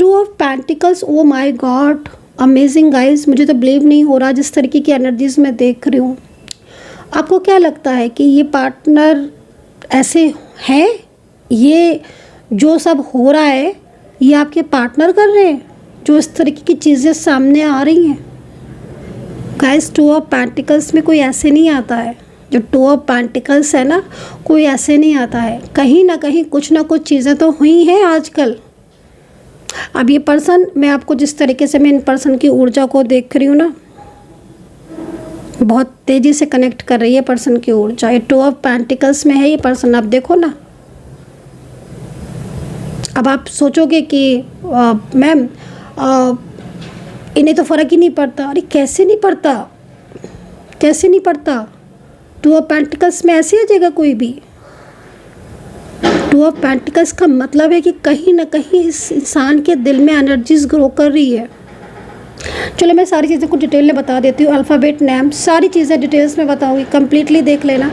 Two of pentacles, oh my God, amazing guys, मुझे तो believe नहीं हो रहा जिस तरीके की एनर्जीज मैं देख रही हूँ। आपको क्या लगता है कि ये पार्टनर ऐसे हैं? ये जो सब हो रहा है ये आपके पार्टनर कर रहे हैं, जो इस तरीके की चीज़ें सामने आ रही हैं? गाइस, टू ऑफ पेंटिकल्स में कोई ऐसे नहीं आता है। जो टू ऑफ पेंटिकल्स है ना, कोई ऐसे नहीं आता है। कहीं ना कहीं कुछ ना कुछ चीज़ें तो हुई हैं आजकल। अब ये पर्सन, मैं आपको जिस तरीके से मैं इन पर्सन की ऊर्जा को देख रही हूँ ना, बहुत तेज़ी से कनेक्ट कर रही है पर्सन की ऊर्जा। ये टू ऑफ पेंटिकल्स में है ये पर्सन। आप देखो ना, अब आप सोचोगे कि मैम इन्हें तो फ़र्क ही नहीं पड़ता। अरे कैसे नहीं पड़ता, कैसे नहीं पड़ता? टू ऑफ पेंटिकल्स में ऐसे आ जाएगा कोई भी? टू ऑफ पेंटिकल्स का मतलब है कि कहीं ना कहीं इस इंसान के दिल में एनर्जीज ग्रो कर रही है। चलो मैं सारी चीज़ें को डिटेल में बता देती हूँ, अल्फ़ाबेट नेम सारी चीज़ें डिटेल्स में बताऊँगी, कम्प्लीटली देख लेना।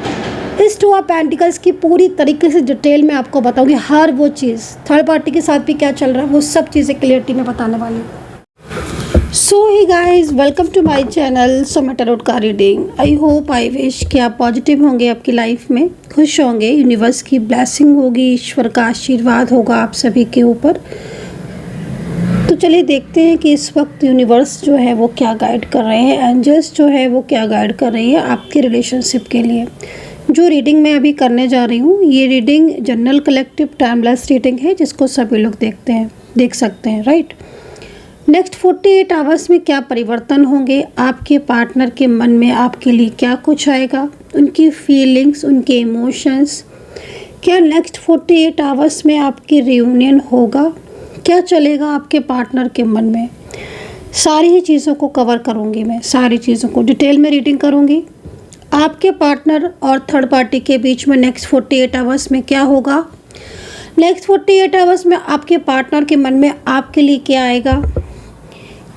इस टू ऑफ पेंटिकल्स की पूरी तरीके से डिटेल में आपको बताऊँगी, हर वो चीज़, थर्ड पार्टी के साथ भी क्या चल रहा है वो सब चीज़ें क्लियरिटी में बताने वाली हूँ। So hi guys, welcome to my channel Soma tarot का reading. I hope, I wish कि आप पॉजिटिव होंगे, आपकी लाइफ में खुश होंगे, यूनिवर्स की ब्लेसिंग होगी, ईश्वर का आशीर्वाद होगा आप सभी के ऊपर। तो चलिए देखते हैं कि इस वक्त यूनिवर्स जो है वो क्या गाइड कर रहे हैं, एंजल्स जो है वो क्या गाइड कर रही है आपके रिलेशनशिप के लिए। जो रीडिंग मैं अभी करने जा रही हूँ, ये reading general collective timeless reading है, जिसको सभी लोग देख सकते हैं, राइट। नेक्स्ट 48 आवर्स में क्या परिवर्तन होंगे आपके पार्टनर के मन में, आपके लिए क्या कुछ आएगा, उनकी फीलिंग्स, उनके इमोशंस, क्या नेक्स्ट 48 आवर्स में आपकी रियूनियन होगा, क्या चलेगा आपके पार्टनर के मन में, सारी ही चीज़ों को कवर करूँगी मैं, सारी चीज़ों को डिटेल में रीडिंग करूँगी। आपके पार्टनर और थर्ड पार्टी के बीच में नेक्स्ट 48 आवर्स में क्या होगा, नेक्स्ट 48 आवर्स में आपके पार्टनर के मन में आपके लिए क्या आएगा,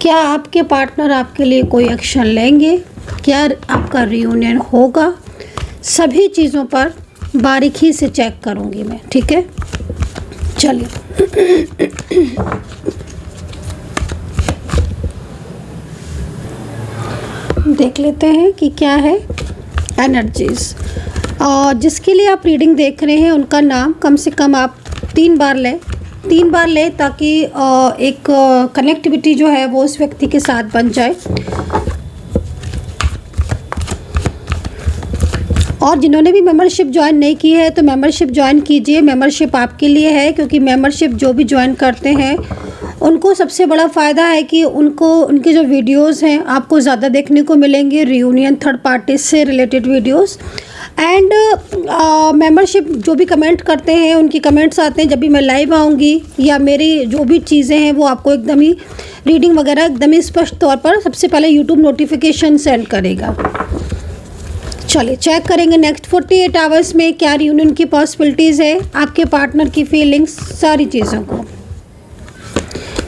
क्या आपके पार्टनर आपके लिए कोई एक्शन लेंगे, क्या आपका रियूनियन होगा, सभी चीज़ों पर बारीकी से चेक करूँगी मैं, ठीक है। चलिए देख लेते हैं कि क्या है एनर्जीज। और जिसके लिए आप रीडिंग देख रहे हैं उनका नाम कम से कम आप 3 बार लें ताकि एक कनेक्टिविटी जो है वो उस व्यक्ति के साथ बन जाए। और जिन्होंने भी मेंबरशिप ज्वाइन नहीं की है तो मेंबरशिप ज्वाइन कीजिए, मेंबरशिप आपके लिए है, क्योंकि मेंबरशिप जो भी ज्वाइन करते हैं उनको सबसे बड़ा फ़ायदा है कि उनके जो वीडियोस हैं आपको ज़्यादा देखने को मिलेंगे, रियूनियन थर्ड पार्टी से रिलेटेड वीडियोस। एंड मेंबरशिप जो भी कमेंट करते हैं उनकी कमेंट्स आते हैं जब भी मैं लाइव आऊँगी, या मेरी जो भी चीज़ें हैं वो आपको एकदम ही रीडिंग वगैरह एकदम ही स्पष्ट तौर पर सबसे पहले यूट्यूब नोटिफिकेशन सेंड करेगा। चलिए चेक करेंगे नेक्स्ट 48 आवर्स में क्या रियूनियन की पॉसिबिलिटीज़ है, आपके पार्टनर की फीलिंग्स, सारी चीज़ों को।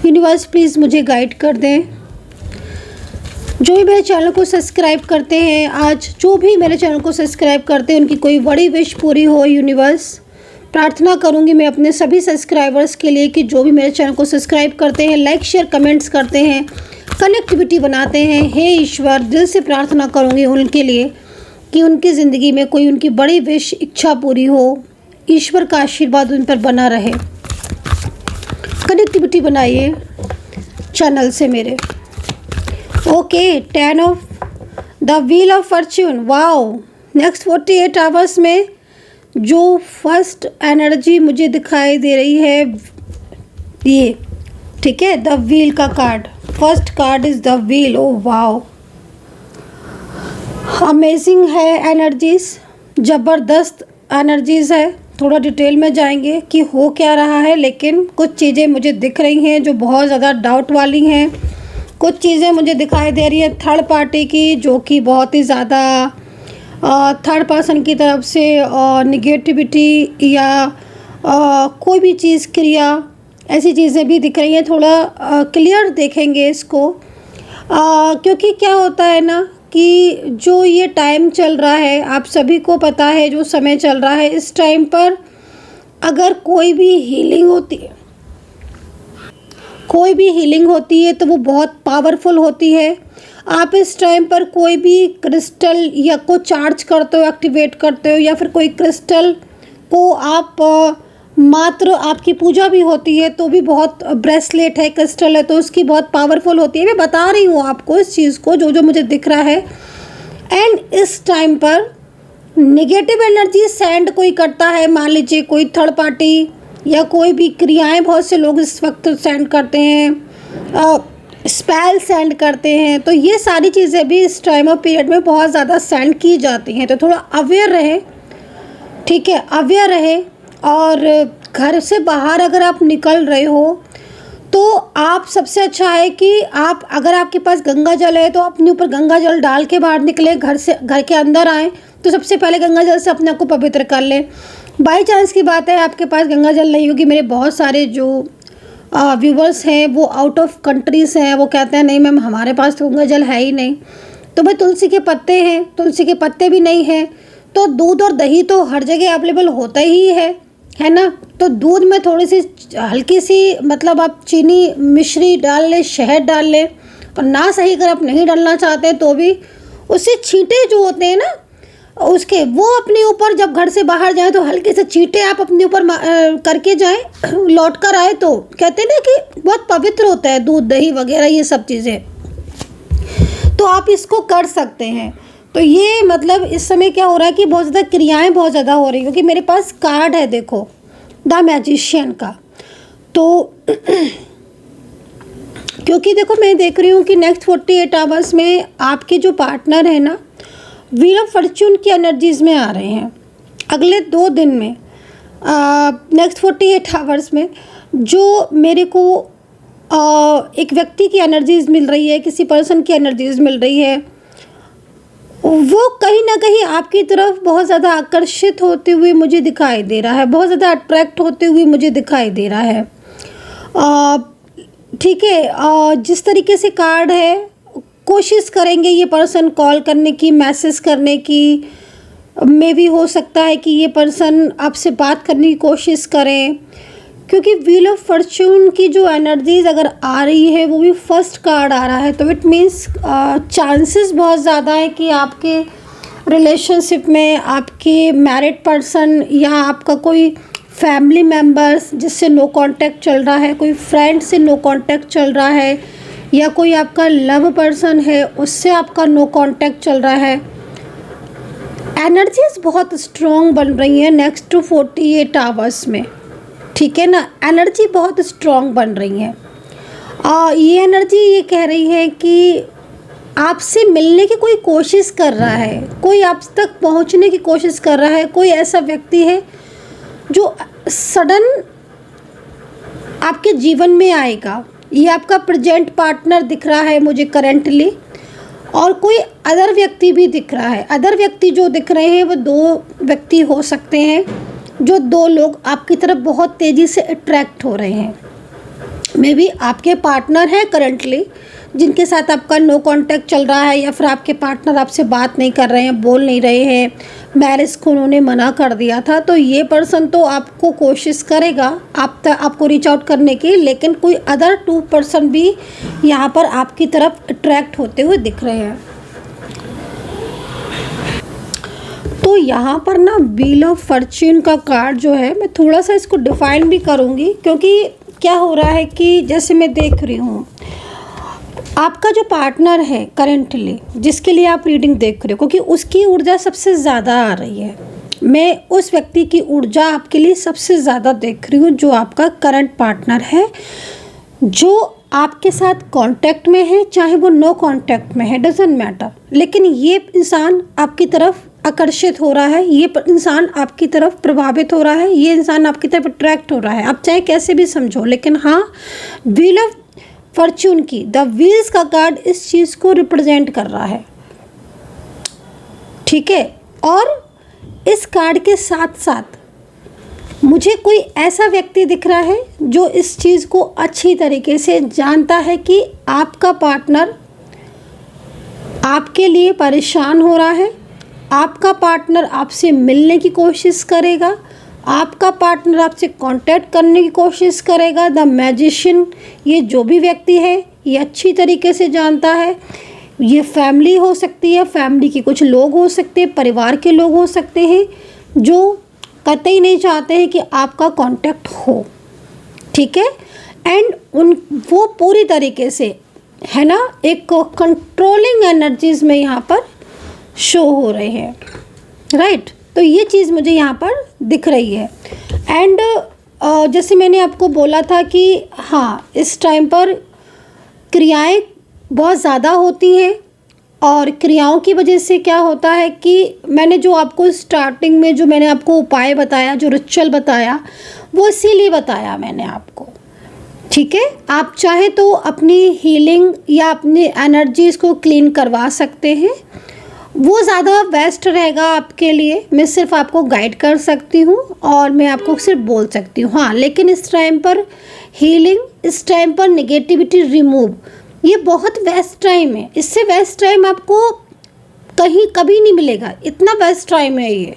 यूनिवर्स प्लीज़ मुझे गाइड कर दें। जो भी मेरे चैनल को सब्सक्राइब करते हैं, आज जो भी मेरे चैनल को सब्सक्राइब करते हैं उनकी कोई बड़ी विश पूरी हो। यूनिवर्स, प्रार्थना करूंगी मैं अपने सभी सब्सक्राइबर्स के लिए कि जो भी मेरे चैनल को सब्सक्राइब करते हैं, लाइक शेयर कमेंट्स करते हैं, कनेक्टिविटी बनाते हैं, हे ईश्वर दिल से प्रार्थना करूंगी उनके लिए कि उनकी ज़िंदगी में कोई उनकी बड़ी विश, इच्छा पूरी हो, ईश्वर का आशीर्वाद उन पर बना रहे। कनेक्टिविटी बनाइए चैनल से मेरे। Okay, 10 of the wheel of Fortune. Wow, next 48 hours में जो फर्स्ट एनर्जी मुझे दिखाई दे रही है ये, ठीक है, द व्हील का card, first card is the wheel. Oh wow, amazing है एनर्जीज, ज़बरदस्त एनर्जीज है। थोड़ा डिटेल में जाएंगे कि हो क्या रहा है, लेकिन कुछ चीज़ें मुझे दिख रही हैं जो बहुत ज़्यादा डाउट वाली हैं। कुछ चीज़ें मुझे दिखाई दे रही है थर्ड पार्टी की, जो कि बहुत ही ज़्यादा थर्ड पर्सन की तरफ से निगेटिविटी या कोई भी चीज़, क्रिया, ऐसी चीज़ें भी दिख रही हैं। थोड़ा क्लियर देखेंगे इसको, क्योंकि क्या होता है ना कि जो ये टाइम चल रहा है, आप सभी को पता है जो समय चल रहा है, इस टाइम पर अगर कोई भी हीलिंग होती है कोई भी हीलिंग होती है तो वो बहुत पावरफुल होती है। आप इस टाइम पर कोई भी क्रिस्टल या को चार्ज करते हो, एक्टिवेट करते हो, या फिर कोई क्रिस्टल को आप मात्र आपकी पूजा भी होती है तो भी बहुत, ब्रेसलेट है, क्रिस्टल है, तो उसकी बहुत पावरफुल होती है। मैं बता रही हूँ आपको इस चीज़ को, जो जो मुझे दिख रहा है। एंड इस टाइम पर नेगेटिव एनर्जी सेंड कोई करता है, मान लीजिए कोई थर्ड पार्टी या कोई भी क्रियाएं बहुत से लोग इस वक्त सेंड करते हैं, स्पेल सेंड करते हैं, तो ये सारी चीज़ें भी इस टाइम और पीरियड में बहुत ज़्यादा सेंड की जाती हैं। तो थोड़ा अवेयर रहे, ठीक है, अवेयर रहे। और घर से बाहर अगर आप निकल रहे हो तो आप, सबसे अच्छा है कि आप, अगर आपके पास गंगा जल है तो अपने ऊपर गंगा जल डाल के बाहर निकले। घर से, घर के अंदर आएँ तो सबसे पहले गंगा जल से अपने आप को पवित्र कर लें। बाई चांस की बात है आपके पास गंगा जल नहीं होगी, मेरे बहुत सारे जो व्यूवर्स हैं वो आउट ऑफ कंट्रीज़ हैं, वो कहते हैं नहीं मैम हमारे पास तो गंगा जल है ही नहीं। तो भाई तुलसी के पत्ते हैं, तुलसी के पत्ते भी नहीं हैं तो दूध और दही तो हर जगह अवेलेबल होता ही है ना। तो दूध में थोड़ी सी हल्की सी, मतलब आप चीनी मिश्री डाल लें, शहद डाल लें, और ना सही अगर आप नहीं डालना चाहते तो भी उससे छींटे जो होते हैं ना उसके, वो अपने ऊपर जब घर से बाहर जाएं तो हल्के से छींटे आप अपने ऊपर करके जाएं, लौट कर आए तो कहते हैं ना कि बहुत पवित्र होता है दूध दही वगैरह ये सब चीज़ें, तो आप इसको कर सकते हैं। तो ये मतलब इस समय क्या हो रहा है कि बहुत ज़्यादा क्रियाएं बहुत ज़्यादा हो रही हैं, क्योंकि मेरे पास कार्ड है देखो द मैजिशियन का। तो क्योंकि देखो मैं देख रही हूँ कि नेक्स्ट 48 आवर्स में आपके जो पार्टनर है ना, व्हील ऑफ फॉर्च्यून की एनर्जीज़ में आ रहे हैं अगले 2 दिन में, नेक्स्ट 48 आवर्स में। जो मेरे को एक व्यक्ति की एनर्जीज़ मिल रही है, किसी पर्सन की एनर्जीज़ मिल रही है, वो कहीं ना कहीं आपकी तरफ बहुत ज़्यादा आकर्षित होते हुए मुझे दिखाई दे रहा है, बहुत ज़्यादा अट्रैक्ट होते हुए मुझे दिखाई दे रहा है। ठीक है, जिस तरीके से कार्ड है, कोशिश करेंगे ये पर्सन कॉल करने की, मैसेज करने की, मे भी हो सकता है कि ये पर्सन आपसे बात करने की कोशिश करें, क्योंकि व्हील ऑफ फॉर्च्यून की जो एनर्जीज अगर आ रही है वो भी फर्स्ट कार्ड आ रहा है, तो इट मीन्स चांसेस बहुत ज़्यादा है कि आपके रिलेशनशिप में आपके मैरिड पर्सन या आपका कोई फैमिली मेम्बर्स जिससे नो कांटेक्ट चल रहा है, कोई फ्रेंड से नो कांटेक्ट चल रहा है, या कोई आपका लव पर्सन है उससे आपका नो कांटेक्ट चल रहा है। एनर्जीज बहुत स्ट्रॉन्ग बन रही हैं नेक्स्ट 48 आवर्स में, ठीक है ना। एनर्जी बहुत स्ट्रॉन्ग बन रही है। ये एनर्जी ये कह रही है कि आपसे मिलने की कोई कोशिश कर रहा है, कोई आप तक पहुंचने की कोशिश कर रहा है, कोई ऐसा व्यक्ति है जो सडन आपके जीवन में आएगा। ये आपका प्रेजेंट पार्टनर दिख रहा है मुझे करेंटली, और कोई अदर व्यक्ति भी दिख रहा है। अदर व्यक्ति जो दिख रहे हैं वो 2 व्यक्ति हो सकते हैं, जो 2 लोग आपकी तरफ बहुत तेज़ी से अट्रैक्ट हो रहे हैं। मे बी आपके पार्टनर हैं करंटली जिनके साथ आपका नो कांटेक्ट चल रहा है, या फिर आपके पार्टनर आपसे बात नहीं कर रहे हैं, बोल नहीं रहे हैं, मैरिज को उन्होंने मना कर दिया था। तो ये पर्सन तो आपको कोशिश करेगा आपको रीच आउट करने की, लेकिन कोई अदर 2 पर्सन भी यहाँ पर आपकी तरफ अट्रैक्ट होते हुए दिख रहे हैं। तो यहाँ पर ना व्हील ऑफ फॉर्च्यून का कार्ड जो है, मैं थोड़ा सा इसको डिफाइन भी करूँगी, क्योंकि क्या हो रहा है कि जैसे मैं देख रही हूँ आपका जो पार्टनर है करेंटली जिसके लिए आप रीडिंग देख रहे हो, क्योंकि उसकी ऊर्जा सबसे ज़्यादा आ रही है, मैं उस व्यक्ति की ऊर्जा आपके लिए सबसे ज़्यादा देख रही हूँ, जो आपका करंट पार्टनर है, जो आपके साथ कांटेक्ट में है, चाहे वो नो कांटेक्ट में है, डजंट मैटर, लेकिन ये इंसान आपकी तरफ आकर्षित हो रहा है, ये इंसान आपकी तरफ प्रभावित हो रहा है, ये इंसान आपकी तरफ अट्रैक्ट हो रहा है। आप चाहे कैसे भी समझो, लेकिन हाँ, व्हील ऑफ फॉर्च्यून की द व्हील्स का कार्ड इस चीज़ को रिप्रेजेंट कर रहा है, ठीक है। और इस कार्ड के साथ साथ मुझे कोई ऐसा व्यक्ति दिख रहा है जो इस चीज़ को अच्छी तरीके से जानता है कि आपका पार्टनर आपके लिए परेशान हो रहा है, आपका पार्टनर आपसे मिलने की कोशिश करेगा, आपका पार्टनर आपसे कांटेक्ट करने की कोशिश करेगा। द मैजिशियन, ये जो भी व्यक्ति है ये अच्छी तरीके से जानता है। ये फैमिली हो सकती है, फैमिली के कुछ लोग हो सकते हैं, परिवार के लोग हो सकते हैं जो कतई नहीं चाहते हैं कि आपका कांटेक्ट हो, ठीक है। एंड वो पूरी तरीके से है ना एक कंट्रोलिंग एनर्जीज में यहाँ पर शो हो रहे हैं, राइट। तो ये चीज़ मुझे यहाँ पर दिख रही है। एंड जैसे मैंने आपको बोला था कि हाँ, इस टाइम पर क्रियाएं बहुत ज़्यादा होती हैं और क्रियाओं की वजह से क्या होता है कि मैंने जो आपको स्टार्टिंग में जो मैंने आपको उपाय बताया, जो रिचुअल बताया, वो इसीलिए बताया मैंने आपको, ठीक है। आप चाहे तो अपनी हीलिंग या अपनी एनर्जीज़ को क्लीन करवा सकते हैं, वो ज़्यादा बेस्ट रहेगा आपके लिए। मैं सिर्फ आपको गाइड कर सकती हूँ और मैं आपको सिर्फ बोल सकती हूँ, हाँ। लेकिन इस टाइम पर हीलिंग, इस टाइम पर नेगेटिविटी रिमूव, ये बहुत बेस्ट टाइम है। इससे बेस्ट टाइम आपको कहीं कभी नहीं मिलेगा, इतना बेस्ट टाइम है ये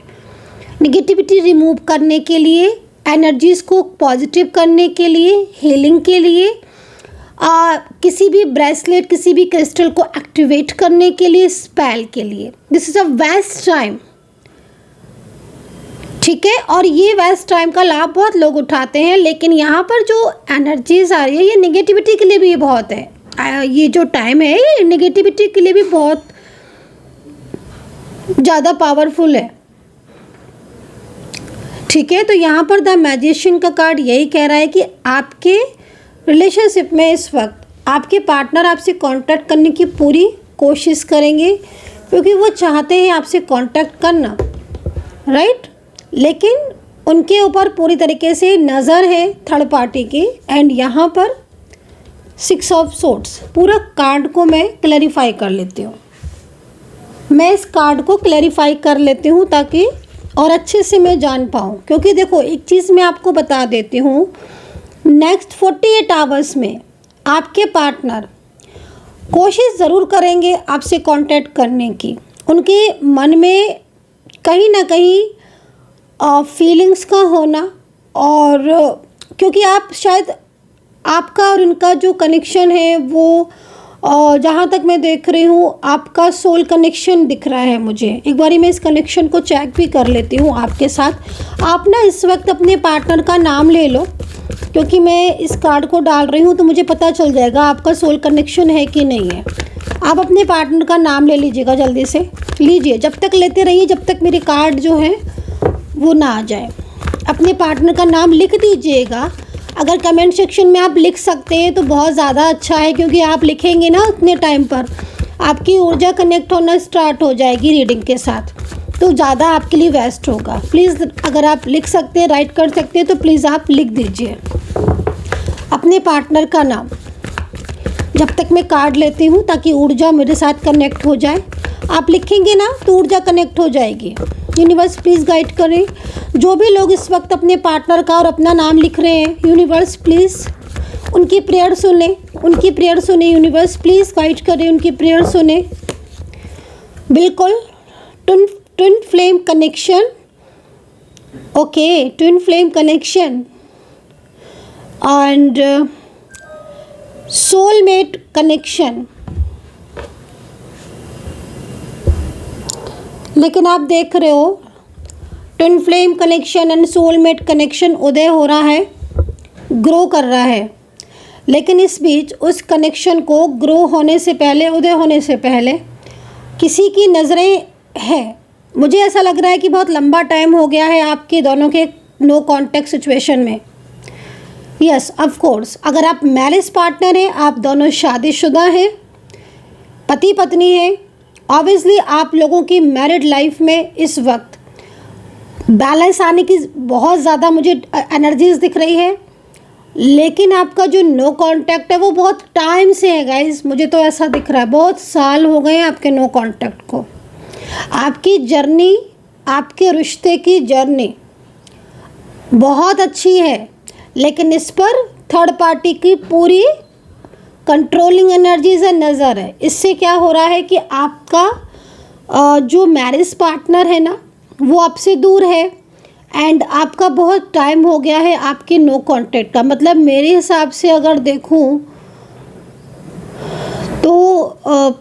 नेगेटिविटी रिमूव करने के लिए, एनर्जीज़ को पॉजिटिव करने के लिए, हीलिंग के लिए, किसी भी ब्रेसलेट, किसी भी क्रिस्टल को एक्टिवेट करने के लिए, स्पेल के लिए। This is a best time, ठीक है। और ये बेस्ट टाइम का लाभ बहुत लोग उठाते हैं, लेकिन यहाँ पर जो एनर्जीज आ रही है ये नेगेटिविटी के लिए भी बहुत है। ये जो टाइम है ये नेगेटिविटी के लिए भी बहुत ज़्यादा पावरफुल है, ठीक है। तो यहाँ पर द मैजिशियन का कार्ड यही कह रहा है कि आपके रिलेशनशिप में इस वक्त आपके पार्टनर आपसे कांटेक्ट करने की पूरी कोशिश करेंगे, क्योंकि वो चाहते हैं आपसे कांटेक्ट करना, राइट। लेकिन उनके ऊपर पूरी तरीके से नज़र है थर्ड पार्टी की। एंड यहाँ पर 6 ऑफ सोर्ड्स, पूरा कार्ड को मैं क्लैरिफाई कर लेती हूँ। मैं इस कार्ड को क्लैरिफाई कर लेती हूँ ताकि और अच्छे से मैं जान पाऊँ, क्योंकि देखो एक चीज़ मैं आपको बता देती हूँ, नेक्स्ट 48 आवर्स में आपके पार्टनर कोशिश ज़रूर करेंगे आपसे कांटेक्ट करने की। उनके मन में कहीं ना कहीं फीलिंग्स का होना, और क्योंकि आप शायद आपका और उनका जो कनेक्शन है वो जहाँ तक मैं देख रही हूँ आपका सोल कनेक्शन दिख रहा है मुझे। एक बारी मैं इस कनेक्शन को चेक भी कर लेती हूँ आपके साथ। आप ना इस वक्त अपने पार्टनर का नाम ले लो, क्योंकि मैं इस कार्ड को डाल रही हूँ तो मुझे पता चल जाएगा आपका सोल कनेक्शन है कि नहीं है। आप अपने पार्टनर का नाम ले लीजिएगा, जल्दी से लीजिए, जब तक लेते रहिए जब तक मेरे कार्ड जो है वो ना आ जाए। अपने पार्टनर का नाम लिख दीजिएगा। अगर कमेंट सेक्शन में आप लिख सकते हैं तो बहुत ज़्यादा अच्छा है, क्योंकि आप लिखेंगे ना उतने टाइम पर आपकी ऊर्जा कनेक्ट होना स्टार्ट हो जाएगी रीडिंग के साथ, तो ज़्यादा आपके लिए बेस्ट होगा। प्लीज़ अगर आप लिख सकते हैं, राइट कर सकते हैं तो प्लीज़ आप लिख दीजिए अपने पार्टनर का नाम जब तक मैं कार्ड लेती हूँ, ताकि ऊर्जा मेरे साथ कनेक्ट हो जाए। आप लिखेंगे ना तो ऊर्जा कनेक्ट हो जाएगी। यूनिवर्स प्लीज़ गाइड करें जो भी लोग इस वक्त अपने पार्टनर का और अपना नाम लिख रहे हैं। यूनिवर्स प्लीज़ उनकी प्रेयर सुने, उनकी प्रेयर सुने। यूनिवर्स प्लीज़ गाइड करें, उनकी प्रेयर सुने। बिल्कुल twin flame connection, okay, twin flame connection and soulmate connection. लेकिन आप देख रहे हो twin flame connection and soulmate connection उदय हो रहा है, ग्रो कर रहा है। लेकिन इस बीच उस कनेक्शन को ग्रो होने से पहले, उदय होने से पहले किसी की नज़रें हैं। मुझे ऐसा लग रहा है कि बहुत लंबा टाइम हो गया है आपके दोनों के नो कांटेक्ट सिचुएशन में। यस ऑफ कोर्स, अगर आप मैरिज पार्टनर हैं, आप दोनों शादीशुदा हैं, पति पत्नी हैं, ऑब्वियसली आप लोगों की मैरिड लाइफ में इस वक्त बैलेंस आने की बहुत ज़्यादा मुझे एनर्जीज दिख रही है। लेकिन आपका जो नो कांटेक्ट है वो बहुत टाइम से है गाइस, मुझे तो ऐसा दिख रहा है, बहुत साल हो गए हैं आपके नो कांटेक्ट को। आपकी जर्नी, आपके रिश्ते की जर्नी बहुत अच्छी है, लेकिन इस पर थर्ड पार्टी की पूरी कंट्रोलिंग एनर्जीज है, नज़र है। इससे क्या हो रहा है कि आपका जो मैरिज पार्टनर है ना वो आपसे दूर है, एंड आपका बहुत टाइम हो गया है आपके नो कांटेक्ट का। मतलब मेरे हिसाब से अगर देखूं तो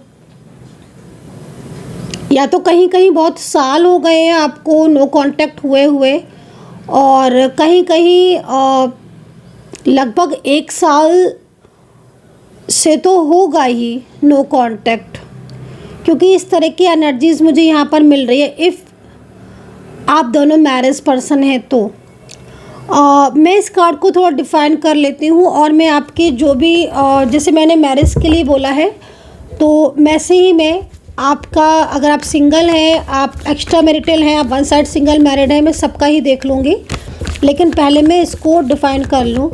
या तो कहीं कहीं बहुत साल हो गए हैं आपको नो कांटेक्ट हुए हुए, और कहीं कहीं लगभग 1 साल से तो होगा ही नो कांटेक्ट, क्योंकि इस तरह की एनर्जीज़ मुझे यहाँ पर मिल रही है। इफ़ आप दोनों मैरिज पर्सन हैं तो मैं इस कार्ड को थोड़ा डिफ़ाइन कर लेती हूँ, और मैं आपके जो भी जैसे मैंने मैरिज के लिए बोला है तो वैसे ही मैं आपका, अगर आप सिंगल हैं, आप एक्स्ट्रा मैरिटल हैं, आप वन साइड सिंगल मैरिड हैं, मैं सबका ही देख लूँगी। लेकिन पहले मैं इसको डिफ़ाइन कर लूँ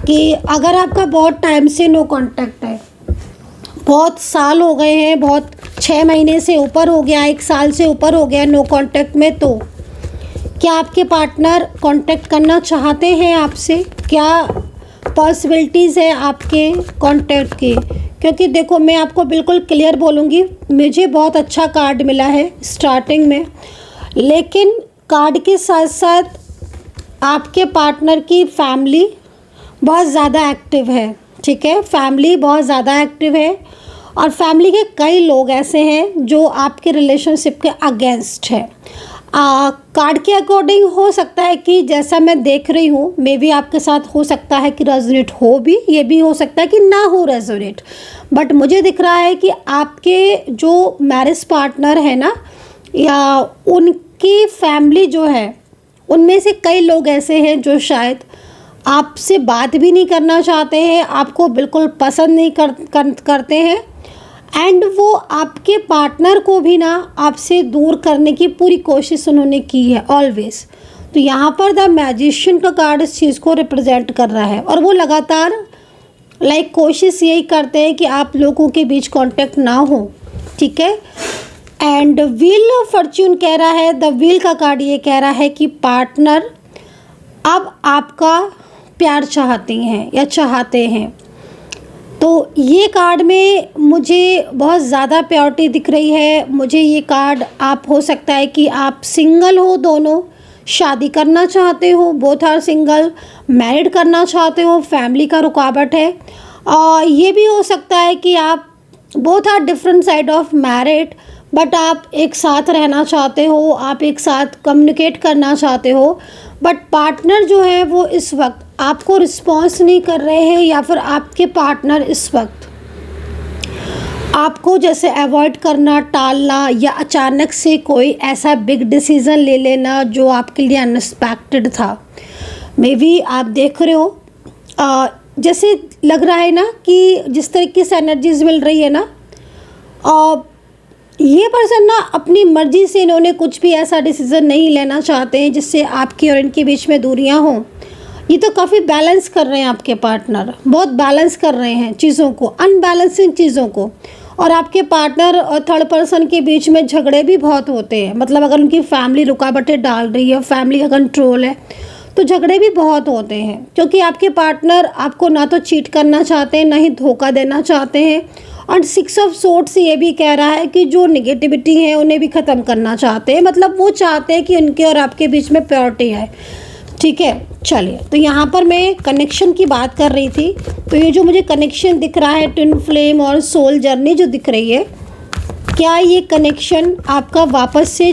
कि अगर आपका बहुत टाइम से नो कांटेक्ट है, बहुत साल हो गए हैं, बहुत 6 महीने से ऊपर हो गया, 1 साल से ऊपर हो गया नो कांटेक्ट में, तो क्या आपके पार्टनर कांटेक्ट करना चाहते हैं आपसे? क्या पॉसिबिलिटीज़ है आपके कांटेक्ट की? क्योंकि देखो मैं आपको बिल्कुल क्लियर बोलूँगी, मुझे बहुत अच्छा कार्ड मिला है स्टार्टिंग में, लेकिन कार्ड के साथ साथ आपके पार्टनर की फैमिली बहुत ज़्यादा एक्टिव है। ठीक है, फैमिली बहुत ज़्यादा एक्टिव है, और फैमिली के कई लोग ऐसे हैं जो आपके रिलेशनशिप के अगेंस्ट है। कार्ड के अकॉर्डिंग हो सकता है कि जैसा मैं देख रही हूँ, मे बी आपके साथ हो सकता है कि रेजोनेट हो भी, ये भी हो सकता है कि ना हो रेजोनेट, बट मुझे दिख रहा है कि आपके जो मैरिज पार्टनर है ना, या उनकी फैमिली जो है, उनमें से कई लोग ऐसे हैं जो शायद आपसे बात भी नहीं करना चाहते हैं, आपको बिल्कुल पसंद नहीं करते हैं, एंड वो आपके पार्टनर को भी ना आपसे दूर करने की पूरी कोशिश उन्होंने की है ऑलवेज। तो यहाँ पर द मैजिशियन का कार्ड इस चीज़ को रिप्रेजेंट कर रहा है, और वो लगातार कोशिश यही करते हैं कि आप लोगों के बीच कांटेक्ट ना हो। ठीक है, एंड व्हील ऑफ फॉर्च्यून कह रहा है, द व्हील का कार्ड ये कह रहा है कि पार्टनर अब आपका प्यार चाहती हैं या चाहते हैं। तो ये कार्ड में मुझे बहुत ज़्यादा प्योरिटी दिख रही है। मुझे ये कार्ड, आप हो सकता है कि आप सिंगल हो, दोनों शादी करना चाहते हो, बोथ आर सिंगल, मैरिड करना चाहते हो, फैमिली का रुकावट है, और ये भी हो सकता है कि आप both are different side of married, but आप एक साथ रहना चाहते हो, आप एक साथ कम्युनिकेट करना चाहते हो, बट पार्टनर जो है वो इस वक्त आपको रिस्पॉन्स नहीं कर रहे हैं, या फिर आपके पार्टनर इस वक्त आपको जैसे अवॉइड करना, टालना, या अचानक से कोई ऐसा बिग डिसीज़न ले लेना जो आपके लिए अनएक्सपेक्टेड था। मे बी आप देख रहे हो, जैसे लग रहा है ना कि जिस तरीके से एनर्जीज मिल रही है ना, ये पर्सन ना अपनी मर्ज़ी से इन्होंने कुछ भी ऐसा डिसीज़न नहीं लेना चाहते हैं जिससे आपकी और इनके बीच में दूरियां हों। ये तो काफ़ी बैलेंस कर रहे हैं, आपके पार्टनर बहुत बैलेंस कर रहे हैं चीज़ों को, अनबैलेंसिंग चीज़ों को। और आपके पार्टनर और थर्ड पर्सन के बीच में झगड़े भी बहुत होते हैं। मतलब अगर उनकी फैमिली रुकावटें डाल रही है, फैमिली का कंट्रोल है, तो झगड़े भी बहुत होते हैं, क्योंकि आपके पार्टनर आपको ना तो चीट करना चाहते हैं, ना ही धोखा देना चाहते हैं। और 6 ऑफ सोर्ड्स ये भी कह रहा है कि जो निगेटिविटी है उन्हें भी ख़त्म करना चाहते हैं। मतलब वो चाहते हैं कि उनके और आपके बीच में प्योरिटी है। ठीक है, चलिए, तो यहाँ पर मैं कनेक्शन की बात कर रही थी। तो ये जो मुझे कनेक्शन दिख रहा है, ट्विन फ्लेम और सोल जर्नी जो दिख रही है, क्या ये कनेक्शन आपका वापस से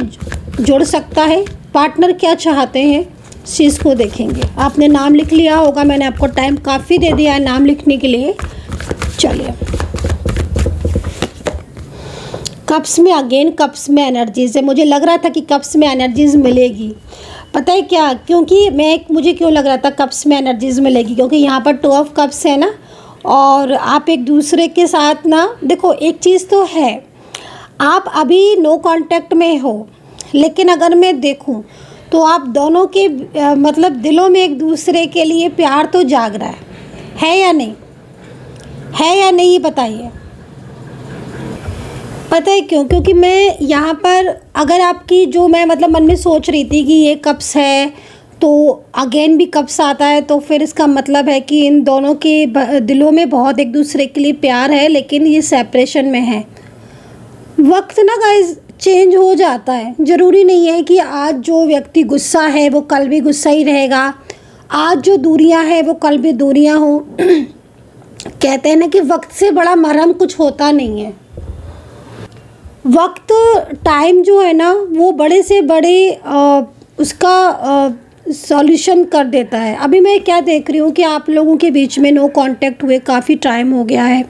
जुड़ सकता है? पार्टनर क्या चाहते हैं, इस चीज़ को देखेंगे। आपने नाम लिख लिया होगा, मैंने आपको टाइम काफ़ी दे दिया है नाम लिखने के लिए। चलिए, कप्स में अगेन कप्स में एनर्जीज़ है। मुझे लग रहा था कि कप्स में एनर्जीज़ मिलेगी, पता है क्या? क्योंकि मुझे क्यों लग रहा था कप्स में एनर्जीज़ मिलेगी, क्योंकि यहाँ पर 2 ऑफ कप्स है ना, और आप एक दूसरे के साथ ना, देखो एक चीज़ तो है, आप अभी नो कांटेक्ट में हो, लेकिन अगर मैं देखूँ तो आप दोनों के मतलब दिलों में एक दूसरे के लिए प्यार तो जाग रहा है या नहीं? है या नहीं, ये बताइए। पता है क्यों? क्योंकि मैं यहाँ पर, अगर आपकी जो मैं मतलब मन में सोच रही थी कि ये कप्स है, तो अगेन भी कप्स आता है, तो फिर इसका मतलब है कि इन दोनों के दिलों में बहुत एक दूसरे के लिए प्यार है, लेकिन ये सेपरेशन में है। वक्त ना गाइस चेंज हो जाता है। ज़रूरी नहीं है कि आज जो व्यक्ति गुस्सा है वो कल भी गुस्सा ही रहेगा, आज जो दूरियां हैं वो कल भी दूरियां हो। कहते हैं ना कि वक्त से बड़ा मरहम कुछ होता नहीं है। वक्त, टाइम जो है ना वो बड़े से बड़े उसका सॉल्यूशन कर देता है। अभी मैं क्या देख रही हूँ कि आप लोगों के बीच में नो कांटेक्ट हुए काफ़ी टाइम हो गया है,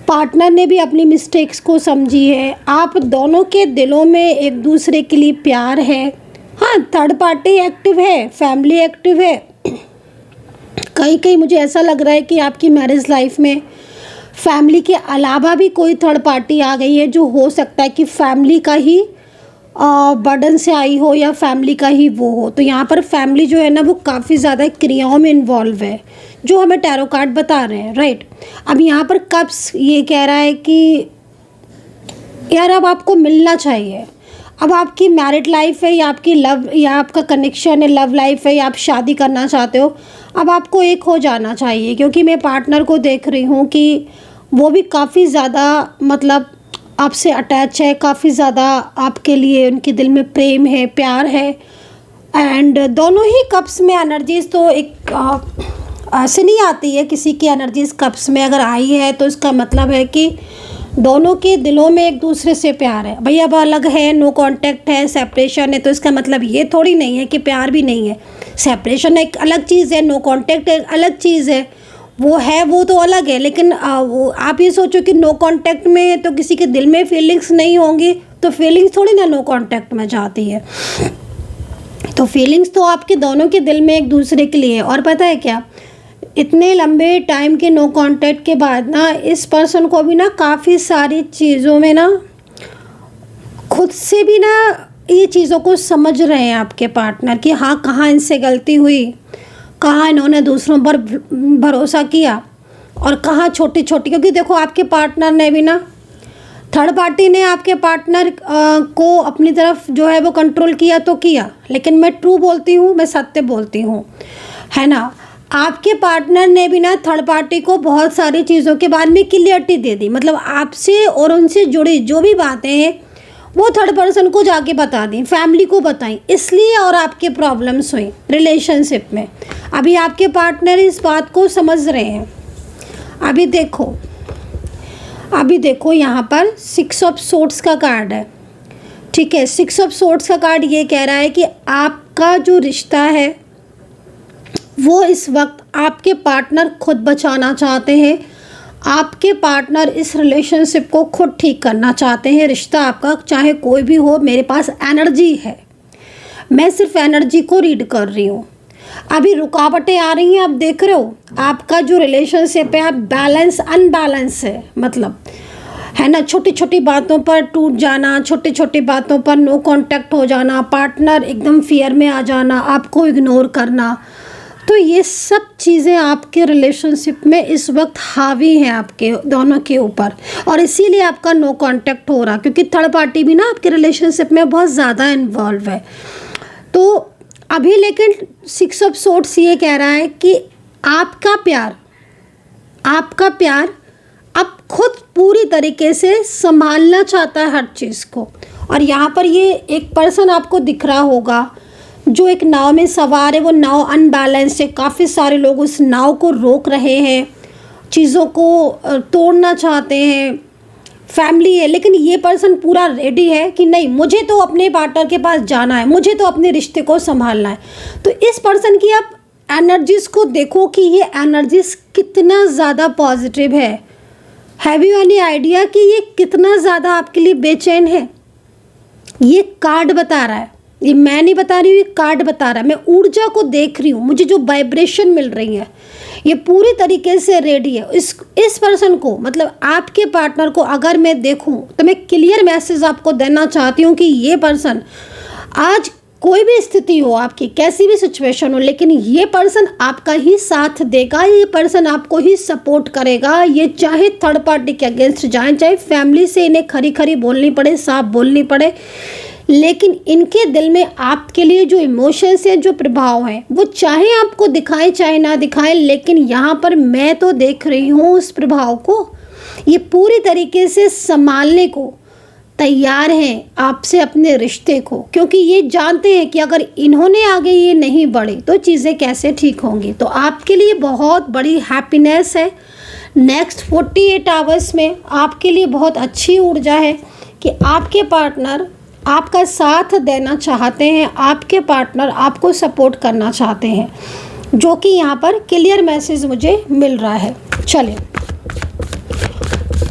पार्टनर ने भी अपनी मिस्टेक्स को समझी है, आप दोनों के दिलों में एक दूसरे के लिए प्यार है। हाँ, थर्ड पार्टी एक्टिव है, फैमिली एक्टिव है। कहीं कहीं मुझे ऐसा लग रहा है कि आपकी मैरिज लाइफ में फैमिली के अलावा भी कोई थर्ड पार्टी आ गई है, जो हो सकता है कि फैमिली का ही बर्डन से आई हो या फैमिली का ही वो हो। तो यहाँ पर फैमिली जो है ना वो काफ़ी ज़्यादा क्रियाओं में इन्वॉल्व है, जो हमें टैरो कार्ड बता रहे हैं, राइट। अब यहाँ पर कप्स ये कह रहा है कि यार अब आपको मिलना चाहिए। अब आपकी मैरिड लाइफ है या आपकी लव या आपका कनेक्शन है, लव लाइफ है या आप शादी करना चाहते हो, अब आपको एक हो जाना चाहिए। क्योंकि मैं पार्टनर को देख रही हूँ कि वो भी काफ़ी ज़्यादा मतलब आपसे अटैच है, काफ़ी ज़्यादा आपके लिए उनके दिल में प्रेम है, प्यार है। एंड दोनों ही कप्स में एनर्जीज तो एक ऐसे नहीं आती है, किसी की एनर्जीज कप्स में अगर आई है तो इसका मतलब है कि दोनों के दिलों में एक दूसरे से प्यार है। भैया अब अलग है, नो कांटेक्ट है, सेपरेशन है, तो इसका मतलब ये थोड़ी नहीं है कि प्यार भी नहीं है। सेपरेशन एक अलग चीज़ है, नो कांटेक्ट एक अलग चीज़ है, वो है वो तो अलग है। लेकिन वो आप ये सोचो कि नो कांटेक्ट में तो किसी के दिल में फीलिंग्स नहीं होंगी, तो फीलिंग्स थोड़ी ना नो कांटेक्ट में जाती है। तो फीलिंग्स तो आपके दोनों के दिल में एक दूसरे के लिए है। और पता है क्या, इतने लंबे टाइम के नो कांटेक्ट के बाद ना इस पर्सन को भी ना काफ़ी सारी चीज़ों में ना खुद से भी ना ये चीज़ों को समझ रहे हैं आपके पार्टनर कि हाँ कहाँ इनसे गलती हुई, कहाँ इन्होंने दूसरों पर भरोसा किया और कहाँ छोटी छोटी। क्योंकि देखो आपके पार्टनर ने भी ना, थर्ड पार्टी ने आपके पार्टनर को अपनी तरफ जो है वो कंट्रोल किया तो किया, लेकिन मैं ट्रू बोलती हूँ, मैं सत्य बोलती हूँ, है ना। आपके पार्टनर ने भी ना थर्ड पार्टी को बहुत सारी चीज़ों के बारे में क्लियरिटी दे दी। मतलब आपसे और उनसे जुड़ी जो भी बातें हैं वो थर्ड पर्सन को जाके बता दी, फैमिली को बताई, इसलिए और आपके प्रॉब्लम्स हुई रिलेशनशिप में। अभी आपके पार्टनर इस बात को समझ रहे हैं। अभी देखो यहाँ पर 6 ऑफ सोर्ड्स का कार्ड है, ठीक है। 6 ऑफ सोर्ड्स का कार्ड ये कह रहा है कि आपका जो रिश्ता है वो इस वक्त आपके पार्टनर खुद बचाना चाहते हैं। आपके पार्टनर इस रिलेशनशिप को खुद ठीक करना चाहते हैं। रिश्ता आपका चाहे कोई भी हो, मेरे पास एनर्जी है, मैं सिर्फ एनर्जी को रीड कर रही हूँ। अभी रुकावटें आ रही हैं, आप देख रहे हो आपका जो रिलेशनशिप है आप बैलेंस अनबैलेंस है, मतलब है ना। छोटी छोटी बातों पर टूट जाना, छोटी छोटी बातों पर नो कांटेक्ट हो जाना, पार्टनर एकदम फियर में आ जाना, आपको इग्नोर करना, तो ये सब चीज़ें आपके रिलेशनशिप में इस वक्त हावी हैं आपके दोनों के ऊपर। और इसीलिए आपका नो कांटेक्ट हो रहा, क्योंकि थर्ड पार्टी भी ना आपके रिलेशनशिप में बहुत ज़्यादा इन्वॉल्व है। तो अभी लेकिन 6 ऑफ सोर्ड्स ये कह रहा है कि आपका प्यार अब खुद पूरी तरीके से संभालना चाहता है हर चीज़ को। और यहाँ पर ये एक पर्सन आपको दिख रहा होगा जो एक नाव में सवार है, वो नाव अनबैलेंस है, काफ़ी सारे लोग उस नाव को रोक रहे हैं, चीज़ों को तोड़ना चाहते हैं, फैमिली है, लेकिन ये पर्सन पूरा रेडी है कि नहीं, मुझे तो अपने पार्टनर के पास जाना है, मुझे तो अपने रिश्ते को संभालना है। तो इस पर्सन की आप एनर्जीज़ को देखो कि ये एनर्जीज़ कितना ज़्यादा पॉजिटिव है। हैव यू एनी आइडिया कि ये कितना ज़्यादा आपके लिए बेचैन है? ये कार्ड बता रहा है, ये मैं नहीं बता रही हूँ, ये कार्ड बता रहा है। मैं ऊर्जा को देख रही हूँ, मुझे जो वाइब्रेशन मिल रही है ये पूरी तरीके से रेडी है। इस पर्सन को, मतलब आपके पार्टनर को अगर मैं देखूँ तो मैं क्लियर मैसेज आपको देना चाहती हूँ कि ये पर्सन, आज कोई भी स्थिति हो आपकी, कैसी भी सिचुएशन हो, लेकिन ये पर्सन आपका ही साथ देगा, ये पर्सन आपको ही सपोर्ट करेगा। ये चाहे थर्ड पार्टी के अगेंस्ट जाएं, चाहे फैमिली से इन्हें खरी खरी बोलनी पड़े, साफ बोलनी पड़े, लेकिन इनके दिल में आपके लिए जो इमोशंस हैं, जो प्रभाव हैं, वो चाहे आपको दिखाएं चाहे ना दिखाएं, लेकिन यहाँ पर मैं तो देख रही हूँ उस प्रभाव को। ये पूरी तरीके से संभालने को तैयार हैं आपसे अपने रिश्ते को, क्योंकि ये जानते हैं कि अगर इन्होंने आगे ये नहीं बढ़े तो चीज़ें कैसे ठीक होंगी। तो आपके लिए बहुत बड़ी हैप्पीनेस है। नेक्स्ट 48 आवर्स में आपके लिए बहुत अच्छी ऊर्जा है कि आपके पार्टनर आपका साथ देना चाहते हैं, आपके पार्टनर आपको सपोर्ट करना चाहते हैं, जो कि यहाँ पर क्लियर मैसेज मुझे मिल रहा है। चलिए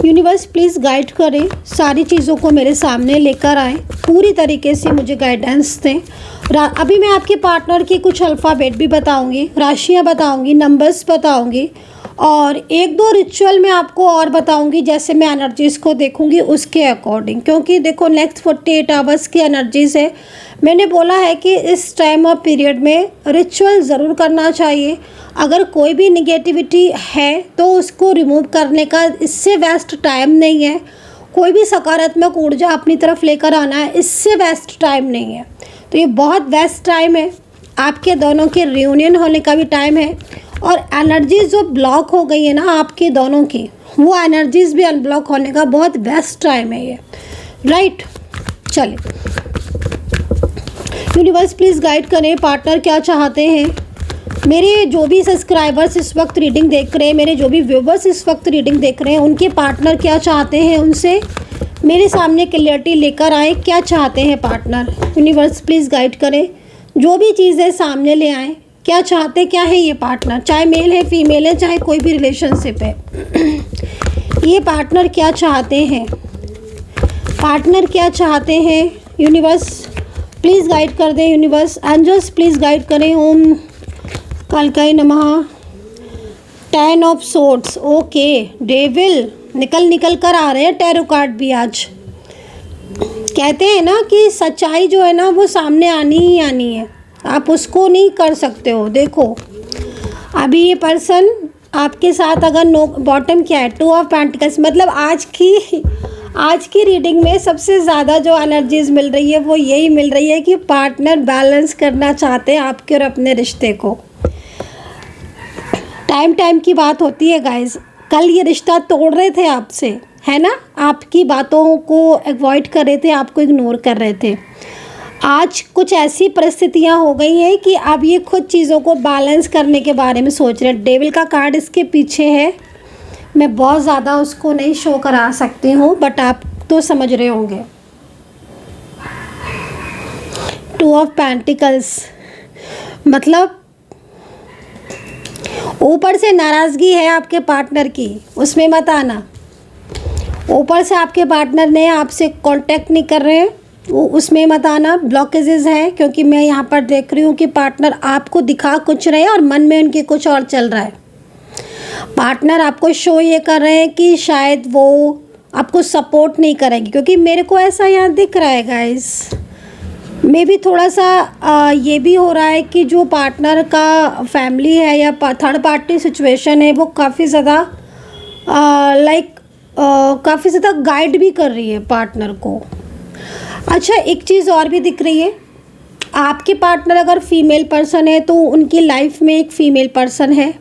यूनिवर्स प्लीज़ गाइड करें, सारी चीज़ों को मेरे सामने लेकर आएँ, पूरी तरीके से मुझे गाइडेंस दें। अभी मैं आपके पार्टनर की कुछ अल्फ़ाबेट भी बताऊंगी, राशियाँ बताऊंगी, नंबर्स बताऊंगी और एक दो रिचुअल मैं आपको और बताऊंगी, जैसे मैं एनर्जीज़ को देखूंगी उसके अकॉर्डिंग। क्योंकि देखो नेक्स्ट 48 आवर्स की एनर्जीज़ है, मैंने बोला है कि इस टाइम ऑफ पीरियड में रिचुअल ज़रूर करना चाहिए। अगर कोई भी निगेटिविटी है तो उसको रिमूव करने का इससे बेस्ट टाइम नहीं है। कोई भी सकारात्मक ऊर्जा अपनी तरफ लेकर आना है, इससे बेस्ट टाइम नहीं है। तो ये बहुत बेस्ट टाइम है, आपके दोनों के रियूनियन होने का भी टाइम है। और एनर्जीज जो ब्लॉक हो गई है ना आपके दोनों की, वो एनर्जीज भी अनब्लॉक होने का बहुत बेस्ट टाइम है ये, राइट। चलिए यूनिवर्स प्लीज़ गाइड करें, पार्टनर क्या चाहते हैं। मेरे जो भी सब्सक्राइबर्स इस वक्त रीडिंग देख रहे हैं, मेरे जो भी व्यूवर्स इस वक्त रीडिंग देख रहे हैं, उनके पार्टनर क्या चाहते हैं, उनसे मेरे सामने क्लियरिटी लेकर आए, क्या चाहते हैं पार्टनर। यूनिवर्स प्लीज़ गाइड करें, जो भी चीज़ें सामने ले आएँ, क्या चाहते क्या है ये पार्टनर, चाहे मेल है फीमेल है, चाहे कोई भी रिलेशनशिप है। ये पार्टनर क्या चाहते हैं, पार्टनर क्या चाहते हैं। यूनिवर्स प्लीज़ गाइड कर दें, यूनिवर्स एंजल्स प्लीज़ गाइड करें। ओम कालकाय नमः। 10 ऑफ सोर्ड्स, ओके, डेविल निकल कर आ रहे हैं टैरो कार्ड भी आज। कहते हैं ना कि सच्चाई जो है ना वो सामने आनी ही आनी है, आप उसको नहीं कर सकते हो। देखो अभी ये पर्सन आपके साथ अगर नो बॉटम क्या है, 2 ऑफ पेंटिकल्स, मतलब आज की रीडिंग में सबसे ज़्यादा जो एनर्जीज मिल रही है वो यही मिल रही है कि पार्टनर बैलेंस करना चाहते हैं आपके और अपने रिश्ते को। टाइम की बात होती है गाइस, कल ये रिश्ता तोड़ रहे थे आपसे, है ना, आपकी बातों को अवॉइड कर रहे थे, आपको इग्नोर कर रहे थे। आज कुछ ऐसी परिस्थितियां हो गई हैं कि अब ये खुद चीज़ों को बैलेंस करने के बारे में सोच रहे हैं। डेविल का कार्ड इसके पीछे है, मैं बहुत ज़्यादा उसको नहीं शो करा सकती हूँ, बट आप तो समझ रहे होंगे। 2 ऑफ पेंटिकल्स, मतलब ऊपर से नाराज़गी है आपके पार्टनर की, उसमें मत आना। ऊपर से आपके पार्टनर ने आपसे कांटेक्ट नहीं कर रहे हैं, वो उसमें मत आना। ब्लॉकेजेस हैं, क्योंकि मैं यहाँ पर देख रही हूँ कि पार्टनर आपको दिखा कुछ रहे हैं और मन में उनके कुछ और चल रहा है। पार्टनर आपको शो ये कर रहे हैं कि शायद वो आपको सपोर्ट नहीं करेंगे, क्योंकि मेरे को ऐसा यहाँ दिख रहा है गाइस। मे भी थोड़ा सा ये भी हो रहा है कि जो पार्टनर का फैमिली है या थर्ड पार्टी सिचुएशन है वो काफ़ी ज़्यादा काफ़ी ज़्यादा गाइड भी कर रही है पार्टनर को। अच्छा, एक चीज़ और भी दिख रही है, आपके पार्टनर अगर फीमेल पर्सन है तो उनकी लाइफ में एक फ़ीमेल पर्सन है,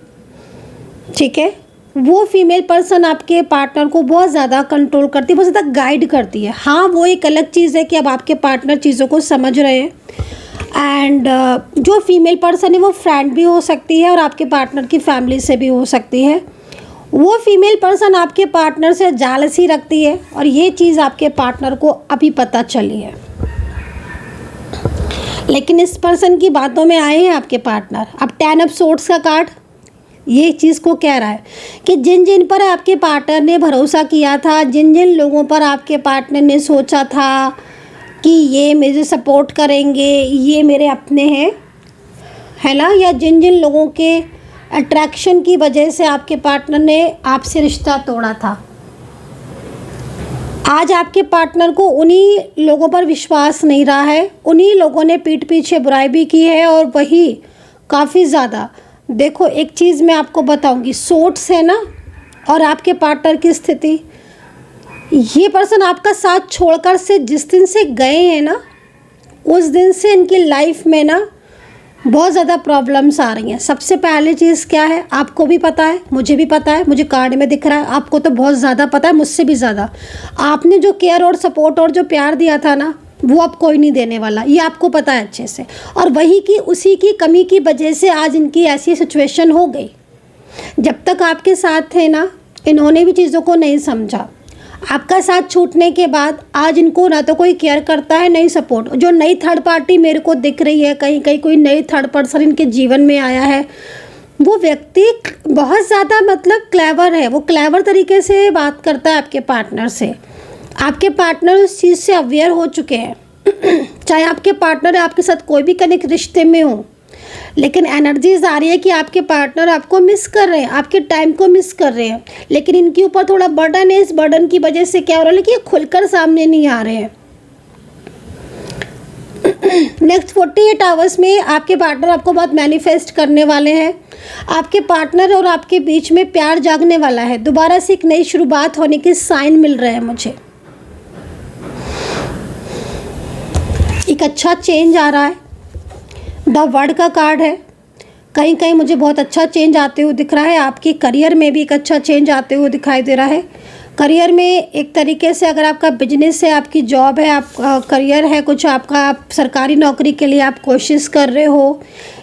ठीक है। वो फीमेल पर्सन आपके पार्टनर को बहुत ज़्यादा कंट्रोल करती है, बहुत ज़्यादा गाइड करती है। हाँ, वो एक अलग चीज़ है कि अब आपके पार्टनर चीज़ों को समझ रहे हैं। एंड जो फीमेल पर्सन है वो फ्रेंड भी हो सकती है और आपके पार्टनर की फैमिली से भी हो सकती है। वो फीमेल पर्सन आपके पार्टनर से जालसी रखती है और ये चीज़ आपके पार्टनर को अभी पता चली है। लेकिन इस पर्सन की बातों में आए हैं आपके पार्टनर। अब 10 ऑफ सोर्ड्स का कार्ड ये चीज़ को कह रहा है कि जिन जिन पर आपके पार्टनर ने भरोसा किया था, जिन जिन लोगों पर आपके पार्टनर ने सोचा था कि ये मुझे सपोर्ट करेंगे, ये मेरे अपने हैं, है ना, या जिन जिन लोगों के अट्रैक्शन की वजह से आपके पार्टनर ने आपसे रिश्ता तोड़ा था, आज आपके पार्टनर को उन्हीं लोगों पर विश्वास नहीं रहा है। उन्हीं लोगों ने पीठ पीछे बुराई भी की है और वही काफ़ी ज़्यादा। देखो एक चीज़ मैं आपको बताऊंगी, सोर्ड्स है ना, और आपके पार्टनर की स्थिति, ये पर्सन आपका साथ छोड़कर से जिस दिन से गए हैं ना, उस दिन से इनकी लाइफ में ना बहुत ज़्यादा प्रॉब्लम्स आ रही हैं। सबसे पहली चीज़ क्या है, आपको भी पता है, मुझे भी पता है, मुझे कार्ड में दिख रहा है, आपको तो बहुत ज़्यादा पता है, मुझसे भी ज़्यादा। आपने जो केयर और सपोर्ट और जो प्यार दिया था ना, वो अब कोई नहीं देने वाला, ये आपको पता है अच्छे से। और वही की उसी की कमी की वजह से आज इनकी ऐसी सिचुएशन हो गई। जब तक आपके साथ थे ना, इन्होंने भी चीज़ों को नहीं समझा। आपका साथ छूटने के बाद आज इनको ना तो कोई केयर करता है, नहीं सपोर्ट। जो नई थर्ड पार्टी मेरे को दिख रही है, कहीं कहीं कोई नई थर्ड पर्सन इनके जीवन में आया है, वो व्यक्ति बहुत ज़्यादा मतलब क्लेवर है। वो क्लेवर तरीके से बात करता है आपके पार्टनर से। आपके पार्टनर उस चीज़ से अवेयर हो चुके हैं। चाहे आपके पार्टनर आपके साथ कोई भी कनेक्ट रिश्ते में हो, लेकिन एनर्जीज आ रही है कि आपके पार्टनर आपको मिस कर रहे हैं, आपके टाइम को मिस कर रहे हैं। लेकिन इनके ऊपर थोड़ा बर्डन है, इस बर्डन की वजह से क्या हो रहा है कि ये खुलकर सामने नहीं आ रहे हैं। नेक्स्ट 48 आवर्स में आपके पार्टनर आपको बहुत मैनिफेस्ट करने वाले हैं। आपके पार्टनर और आपके बीच में प्यार जागने वाला है। दोबारा से एक नई शुरुआत होने के साइन मिल रहे हैं मुझे। एक अच्छा चेंज आ रहा है। द वर्ड का कार्ड है। कहीं कहीं मुझे बहुत अच्छा चेंज आते हुए दिख रहा है। आपके करियर में भी एक अच्छा चेंज आते हुए दिखाई दे रहा है। करियर में एक तरीके से अगर आपका बिजनेस है, आपकी जॉब है, आप करियर है कुछ आपका, आप सरकारी नौकरी के लिए आप कोशिश कर रहे हो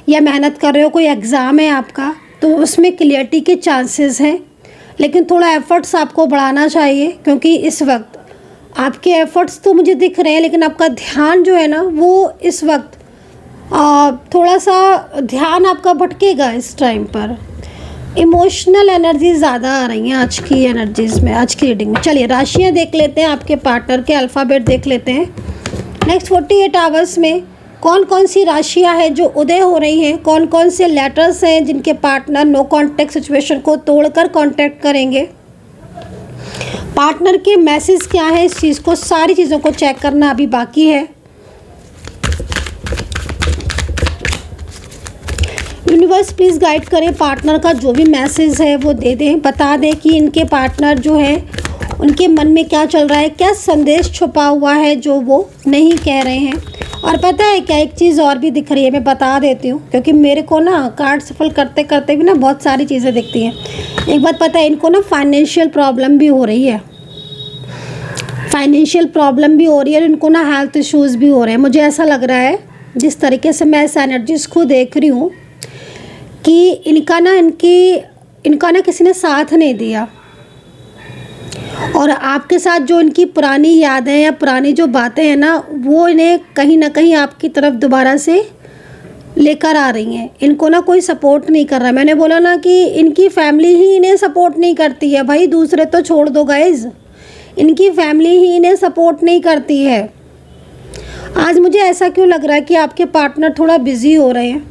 या मेहनत कर रहे हो, कोई एग्ज़ाम है आपका, तो उसमें क्लियरिटी के चांसेस हैं। लेकिन थोड़ा एफर्ट्स आपको बढ़ाना चाहिए, क्योंकि इस वक्त आपके एफर्ट्स तो मुझे दिख रहे हैं, लेकिन आपका ध्यान जो है ना, वो इस वक्त थोड़ा सा ध्यान आपका भटकेगा इस टाइम पर। इमोशनल एनर्जी ज़्यादा आ रही हैं आज की एनर्जीज़ में, आज की रीडिंग में। चलिए राशियाँ देख लेते हैं, आपके पार्टनर के अल्फ़ाबेट देख लेते हैं। नेक्स्ट 48 आवर्स में कौन कौन सी राशियाँ हैं जो उदय हो रही हैं, कौन कौन से लेटर्स हैं जिनके पार्टनर नो कॉन्टैक्ट सिचुएशन को तोड़कर कॉन्टैक्ट करेंगे, पार्टनर के मैसेज क्या है, इस चीज़ को, सारी चीज़ों को चेक करना अभी बाकी है। यूनिवर्स प्लीज़ गाइड करें, पार्टनर का जो भी मैसेज है वो दे दें, बता दें कि इनके पार्टनर जो है उनके मन में क्या चल रहा है, क्या संदेश छुपा हुआ है जो वो नहीं कह रहे हैं। और पता है क्या, एक चीज़ और भी दिख रही है, मैं बता देती हूँ, क्योंकि मेरे को ना कार्ड सफल करते करते भी ना बहुत सारी चीज़ें दिखती हैं। एक बात पता है, इनको ना फाइनेंशियल प्रॉब्लम भी हो रही है, फाइनेंशियल प्रॉब्लम भी हो रही है, और इनको ना हेल्थ इश्यूज़ भी हो रहे हैं। मुझे ऐसा लग रहा है, जिस तरीके से मैं इस एनर्जीज़ को देख रही हूँ, कि इनका ना किसी ने साथ नहीं दिया, और आपके साथ जो इनकी पुरानी यादें या पुरानी जो बातें हैं ना, वो इन्हें कहीं ना कहीं आपकी तरफ दोबारा से लेकर आ रही हैं। इनको ना कोई सपोर्ट नहीं कर रहा। मैंने बोला ना कि इनकी फैमिली ही इन्हें सपोर्ट नहीं करती है। भाई दूसरे तो छोड़ दो गाइज, इनकी फैमिली ही इन्हें सपोर्ट नहीं करती है। आज मुझे ऐसा क्यों लग रहा है कि आपके पार्टनर थोड़ा बिज़ी हो रहे हैं,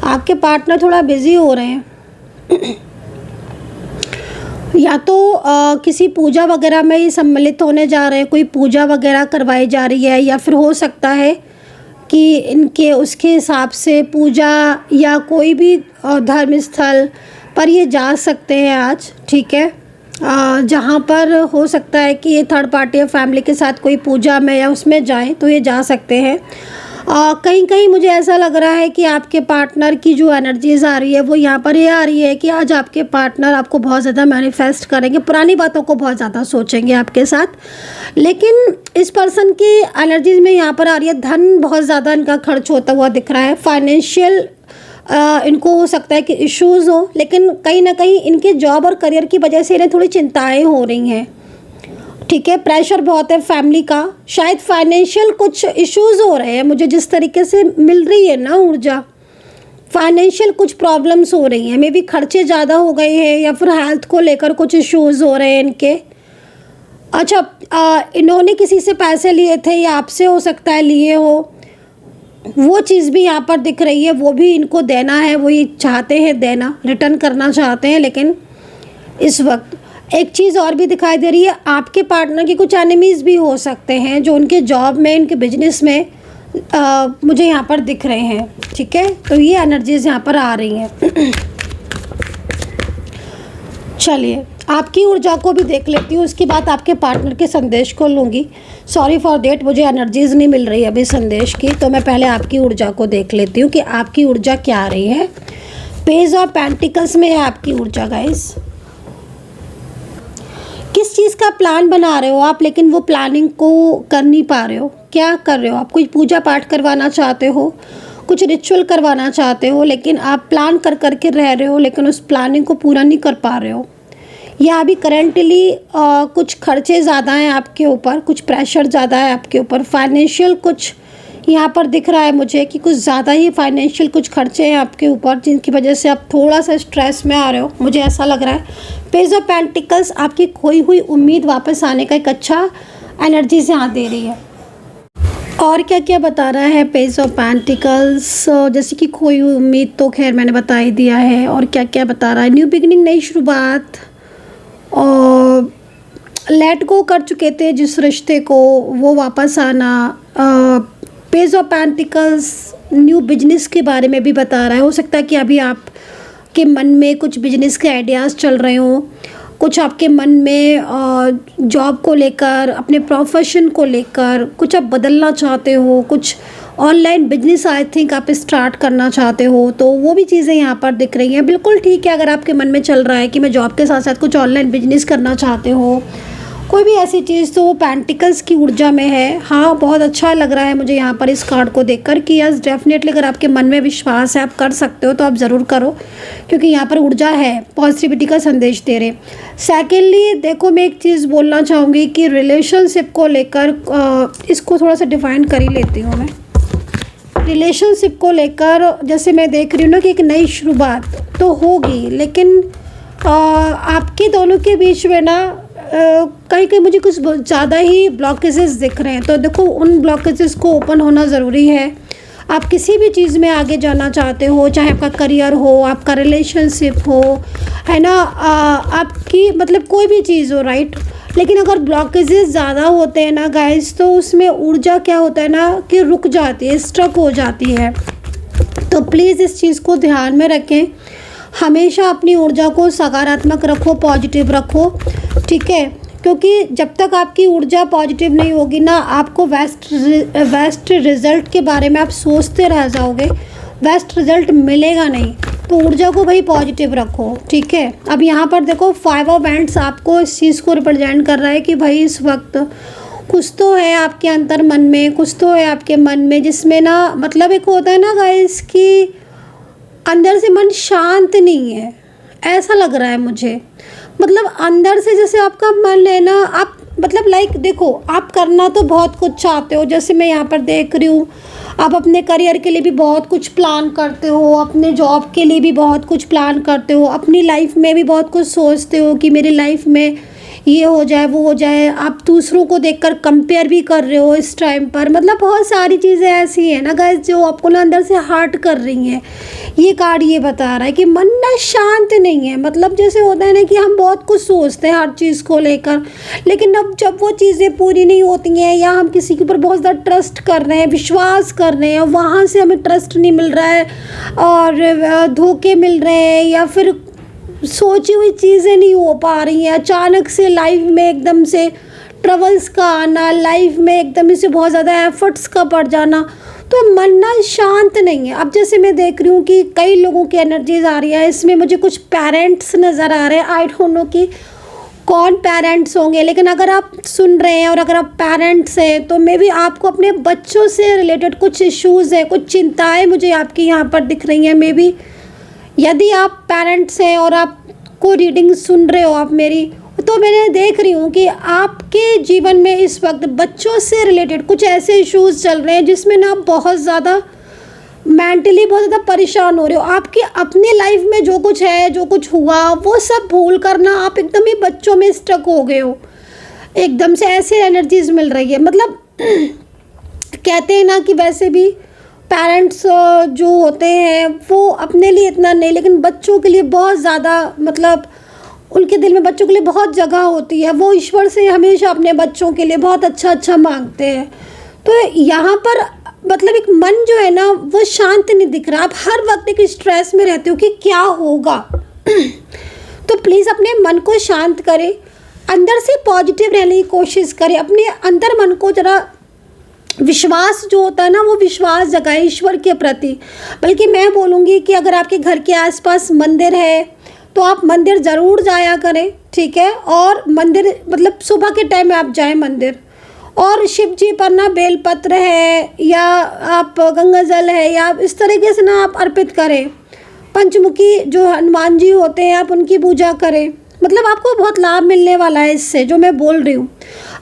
आपके पार्टनर थोड़ा बिज़ी हो रहे हैं। या तो किसी पूजा वगैरह में ये सम्मिलित होने जा रहे हैं, कोई पूजा वगैरह करवाई जा रही है, या फिर हो सकता है कि इनके उसके हिसाब से पूजा या कोई भी धर्म स्थल पर ये जा सकते हैं आज, ठीक है। जहाँ पर हो सकता है कि ये थर्ड पार्टी या फैमिली के साथ कोई पूजा में या उसमें जाएं, तो ये जा सकते हैं। कहीं कहीं मुझे ऐसा लग रहा है कि आपके पार्टनर की जो एनर्जीज़ आ रही है वो यहाँ पर ये आ रही है कि आज आपके पार्टनर आपको बहुत ज़्यादा मैनिफेस्ट करेंगे, पुरानी बातों को बहुत ज़्यादा सोचेंगे आपके साथ। लेकिन इस पर्सन की एनर्जीज़ में यहाँ पर आ रही है, धन बहुत ज़्यादा इनका खर्च होता हुआ दिख रहा है। फाइनेंशियल इनको हो सकता है कि इश्यूज़ हो, लेकिन कहीं ना कहीं इनके जॉब और करियर की वजह से इन्हें थोड़ी चिंताएँ हो रही हैं, ठीक है। प्रेशर बहुत है फैमिली का, शायद फाइनेंशियल कुछ इश्यूज़ हो रहे हैं, मुझे जिस तरीके से मिल रही है ना ऊर्जा, फाइनेंशियल कुछ प्रॉब्लम्स हो रही हैं। मे बी खर्चे ज़्यादा हो गए हैं, या फिर हेल्थ को लेकर कुछ इश्यूज़ हो रहे हैं इनके। अच्छा, इन्होंने किसी से पैसे लिए थे या आपसे हो सकता है लिए हो, वो चीज़ भी यहाँ पर दिख रही है, वो भी इनको देना है, वो ये चाहते हैं देना, रिटर्न करना चाहते हैं। लेकिन इस वक्त एक चीज़ और भी दिखाई दे रही है, आपके पार्टनर के कुछ एनिमीज़ भी हो सकते हैं जो उनके जॉब में, इनके बिजनेस में मुझे यहाँ पर दिख रहे हैं, ठीक है। तो ये एनर्जीज़ यहाँ पर आ रही हैं। चलिए आपकी ऊर्जा को भी देख लेती हूँ, उसके बाद आपके पार्टनर के संदेश को लूँगी। सॉरी फॉर देट, मुझे एनर्जीज नहीं मिल रही अभी संदेश की, तो मैं पहले आपकी ऊर्जा को देख लेती हूँ कि आपकी ऊर्जा क्या आ रही है। पेज ऑफ पेंटिकल्स में है आपकी ऊर्जा गाइस। किस चीज़ का प्लान बना रहे हो आप, लेकिन वो प्लानिंग को कर नहीं पा रहे हो। क्या कर रहे हो आप? कोई पूजा पाठ करवाना चाहते हो, कुछ रिचुअल करवाना चाहते हो, लेकिन आप प्लान कर कर के रह रहे हो, लेकिन उस प्लानिंग को पूरा नहीं कर पा रहे हो। या अभी करेंटली कुछ खर्चे ज़्यादा हैं आपके ऊपर, कुछ प्रेशर ज़्यादा है आपके ऊपर, फाइनेंशियल कुछ यहाँ पर दिख रहा है मुझे कि कुछ ज़्यादा ही फाइनेंशियल कुछ खर्चे हैं आपके ऊपर, जिनकी वजह से आप थोड़ा सा स्ट्रेस में आ रहे हो, मुझे ऐसा लग रहा है। पेज ऑफ पेंटिकल्स आपकी खोई हुई उम्मीद वापस आने का एक अच्छा एनर्जी से यहाँ दे रही है। और क्या क्या बता रहा है पेज ऑफ पेंटिकल्स? जैसे कि खोई हुई उम्मीद तो खैर मैंने बता ही दिया है। और क्या क्या बता रहा है? न्यू बिगिनिंग, नई शुरुआत, और लेट गो कर चुके थे जिस रिश्ते को, वो वापस आना। Page of pentacles new business के बारे में भी बता रहा है। हो सकता है कि अभी आप के मन में कुछ बिजनेस के आइडियाज़ चल रहे हों, कुछ आपके मन में जॉब को लेकर, अपने प्रोफेशन को लेकर कुछ आप बदलना चाहते हो, कुछ ऑनलाइन बिजनेस आई थिंक आप स्टार्ट करना चाहते हो, तो वो भी चीज़ें यहाँ पर दिख रही हैं। बिल्कुल ठीक है, अगर आपके मन में चल रहा है कि मैं जॉब के साथ साथ कुछ ऑनलाइन बिजनेस करना चाहते हो, कोई भी ऐसी चीज़, तो वो पेंटिकल्स की ऊर्जा में है। हाँ, बहुत अच्छा लग रहा है मुझे यहाँ पर इस कार्ड को देखकर कि यस डेफिनेटली अगर आपके मन में विश्वास है, आप कर सकते हो, तो आप ज़रूर करो, क्योंकि यहाँ पर ऊर्जा है, पॉजिटिविटी का संदेश दे रहे। सेकेंडली देखो, मैं एक चीज़ बोलना चाहूँगी कि रिलेशनशिप को लेकर, इसको थोड़ा सा डिफाइन कर ही लेती हूँ मैं। रिलेशनशिप को लेकर जैसे मैं देख रही हूँ ना कि एक नई शुरुआत तो होगी, लेकिन आपके दोनों के बीच में ना कहीं कहीं मुझे कुछ ज़्यादा ही ब्लॉकेजेस दिख रहे हैं। तो देखो, उन ब्लॉकेजेस को ओपन होना ज़रूरी है। आप किसी भी चीज़ में आगे जाना चाहते हो, चाहे आपका करियर हो, आपका रिलेशनशिप हो, है ना, आपकी मतलब कोई भी चीज़ हो, राइट। लेकिन अगर ब्लॉकेजेस ज़्यादा होते हैं ना गाइस, तो उसमें ऊर्जा क्या होता है ना कि रुक जाती है, स्ट्रक हो जाती है। तो प्लीज़ इस चीज़ को ध्यान में रखें, हमेशा अपनी ऊर्जा को सकारात्मक रखो, पॉजिटिव रखो, ठीक है। क्योंकि जब तक आपकी ऊर्जा पॉजिटिव नहीं होगी ना, आपको बेस्ट रिज़ल्ट के बारे में आप सोचते रह जाओगे, बेस्ट रिज़ल्ट मिलेगा नहीं। तो ऊर्जा को भाई पॉजिटिव रखो, ठीक है। अब यहाँ पर देखो, 5 ऑफ हैंड्स आपको इस चीज़ को रिप्रेजेंट कर रहा है कि भाई इस वक्त कुछ तो है आपके अंतर मन में, कुछ तो है आपके मन में, जिसमें ना मतलब एक होता है ना गाइस कि अंदर से मन शांत नहीं है, ऐसा लग रहा है मुझे। मतलब अंदर से जैसे आपका मन है ना, आप मतलब लाइक देखो, आप करना तो बहुत कुछ चाहते हो, जैसे मैं यहाँ पर देख रही हूँ, आप अपने करियर के लिए भी बहुत कुछ प्लान करते हो, अपने जॉब के लिए भी बहुत कुछ प्लान करते हो, अपनी लाइफ में भी बहुत कुछ सोचते हो कि मेरी लाइफ में ये हो जाए, वो हो जाए। आप दूसरों को देखकर कंपेयर भी कर रहे हो इस टाइम पर। मतलब बहुत सारी चीज़ें ऐसी हैं ना गाइस जो आपको ना अंदर से हर्ट कर रही हैं। ये कार्ड ये बता रहा है कि मन ना शांत नहीं है। मतलब जैसे होता है ना कि हम बहुत कुछ सोचते हैं हर चीज़ को लेकर, लेकिन अब जब वो चीज़ें पूरी नहीं होती हैं, या हम किसी के ऊपर बहुत ज़्यादा ट्रस्ट कर रहे हैं, विश्वास कर रहे हैं, वहाँ से हमें ट्रस्ट नहीं मिल रहा है और धोखे मिल रहे हैं, या फिर सोची हुई चीज़ें नहीं हो पा रही हैं, अचानक से लाइफ में एकदम से ट्रबल्स का आना, लाइफ में एकदम से बहुत ज़्यादा एफर्ट्स का पड़ जाना, तो मन ना शांत नहीं है। अब जैसे मैं देख रही हूँ कि कई लोगों की एनर्जीज आ रही है, इसमें मुझे कुछ पेरेंट्स नज़र आ रहे हैं। आई डोंट नो कि कौन पेरेंट्स होंगे, लेकिन अगर आप सुन रहे हैं और अगर आप पेरेंट्स हैं, तो मे बी आपको अपने बच्चों से रिलेटेड कुछ इश्यूज़ है, कुछ चिंताएँ मुझे आपकी यहाँ पर दिख रही हैं। मे बी यदि आप पेरेंट्स हैं और आपको रीडिंग सुन रहे हो आप मेरी, तो मैंने देख रही हूँ कि आपके जीवन में इस वक्त बच्चों से रिलेटेड कुछ ऐसे इश्यूज़ चल रहे हैं जिसमें ना आप बहुत ज़्यादा मेंटली बहुत ज़्यादा परेशान हो रहे हो। आपकी अपनी लाइफ में जो कुछ है, जो कुछ हुआ, वो सब भूल कर ना आप एकदम ही बच्चों में स्टक हो गए हो। एकदम से ऐसे एनर्जीज मिल रही है। मतलब कहते हैं ना कि वैसे भी पेरेंट्स जो होते हैं वो अपने लिए इतना नहीं, लेकिन बच्चों के लिए बहुत ज़्यादा, मतलब उनके दिल में बच्चों के लिए बहुत जगह होती है। वो ईश्वर से हमेशा अपने बच्चों के लिए बहुत अच्छा अच्छा मांगते हैं। तो यहाँ पर मतलब एक मन जो है ना वो शांत नहीं दिख रहा। आप हर वक्त एक स्ट्रेस में रहते हो कि क्या होगा। तो प्लीज़ अपने मन को शांत करें, अंदर से पॉजिटिव रहने की कोशिश करें, अपने अंतर मन को ज़रा विश्वास जो होता है ना वो विश्वास जगाए ईश्वर के प्रति। बल्कि मैं बोलूँगी कि अगर आपके घर के आसपास मंदिर है तो आप मंदिर ज़रूर जाया करें, ठीक है। और मंदिर मतलब सुबह के टाइम में आप जाएं मंदिर, और शिव जी पर ना बेलपत्र है या आप गंगा जल है या इस तरीके से ना आप अर्पित करें। पंचमुखी जो हनुमान जी होते हैं आप उनकी पूजा करें, मतलब आपको बहुत लाभ मिलने वाला है इससे जो मैं बोल रही हूँ।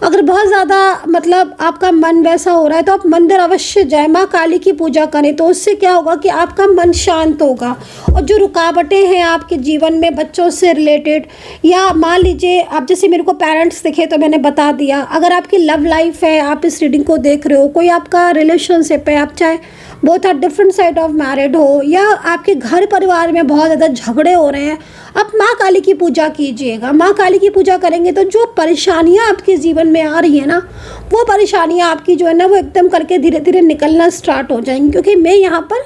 अगर बहुत ज़्यादा मतलब आपका मन वैसा हो रहा है तो आप मंदिर अवश्य जाएं, माँ काली की पूजा करें, तो उससे क्या होगा कि आपका मन शांत होगा। और जो रुकावटें हैं आपके जीवन में बच्चों से रिलेटेड, या मान लीजिए आप जैसे मेरे को पेरेंट्स दिखे तो मैंने बता दिया, अगर आपकी लव लाइफ है, आप इस रीडिंग को देख रहे हो, कोई आपका रिलेशनशिप है, आप चाहे both are different side of married हो, या आपके घर परिवार में बहुत ज़्यादा झगड़े हो रहे हैं, आप माँ काली की पूजा कीजिएगा। माँ काली की पूजा करेंगे तो जो परेशानियाँ आपके जीवन में आ रही है ना, वो परेशानियाँ आपकी जो है ना वो एकदम करके धीरे धीरे निकलना स्टार्ट हो जाएंगी। क्योंकि मैं यहाँ पर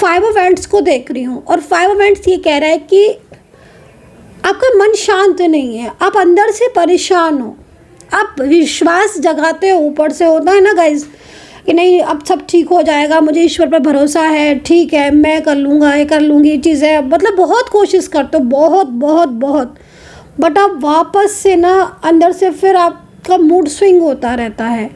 5 इवेंट्स को देख रही हूँ, और 5 इवेंट्स ये कह रहा है कि आपका मन शांत नहीं है, आप अंदर से परेशान हो, आप विश्वास जगाते हो, ऊपर से होता है ना गाइज कि नहीं अब सब ठीक हो जाएगा, मुझे ईश्वर पर भरोसा है, ठीक है मैं कर लूँगा, ये कर लूँगी, ये चीज़ है, मतलब बहुत कोशिश करते हो, बहुत बहुत बहुत, बट आप वापस से ना अंदर से फिर आपका मूड स्विंग होता रहता है।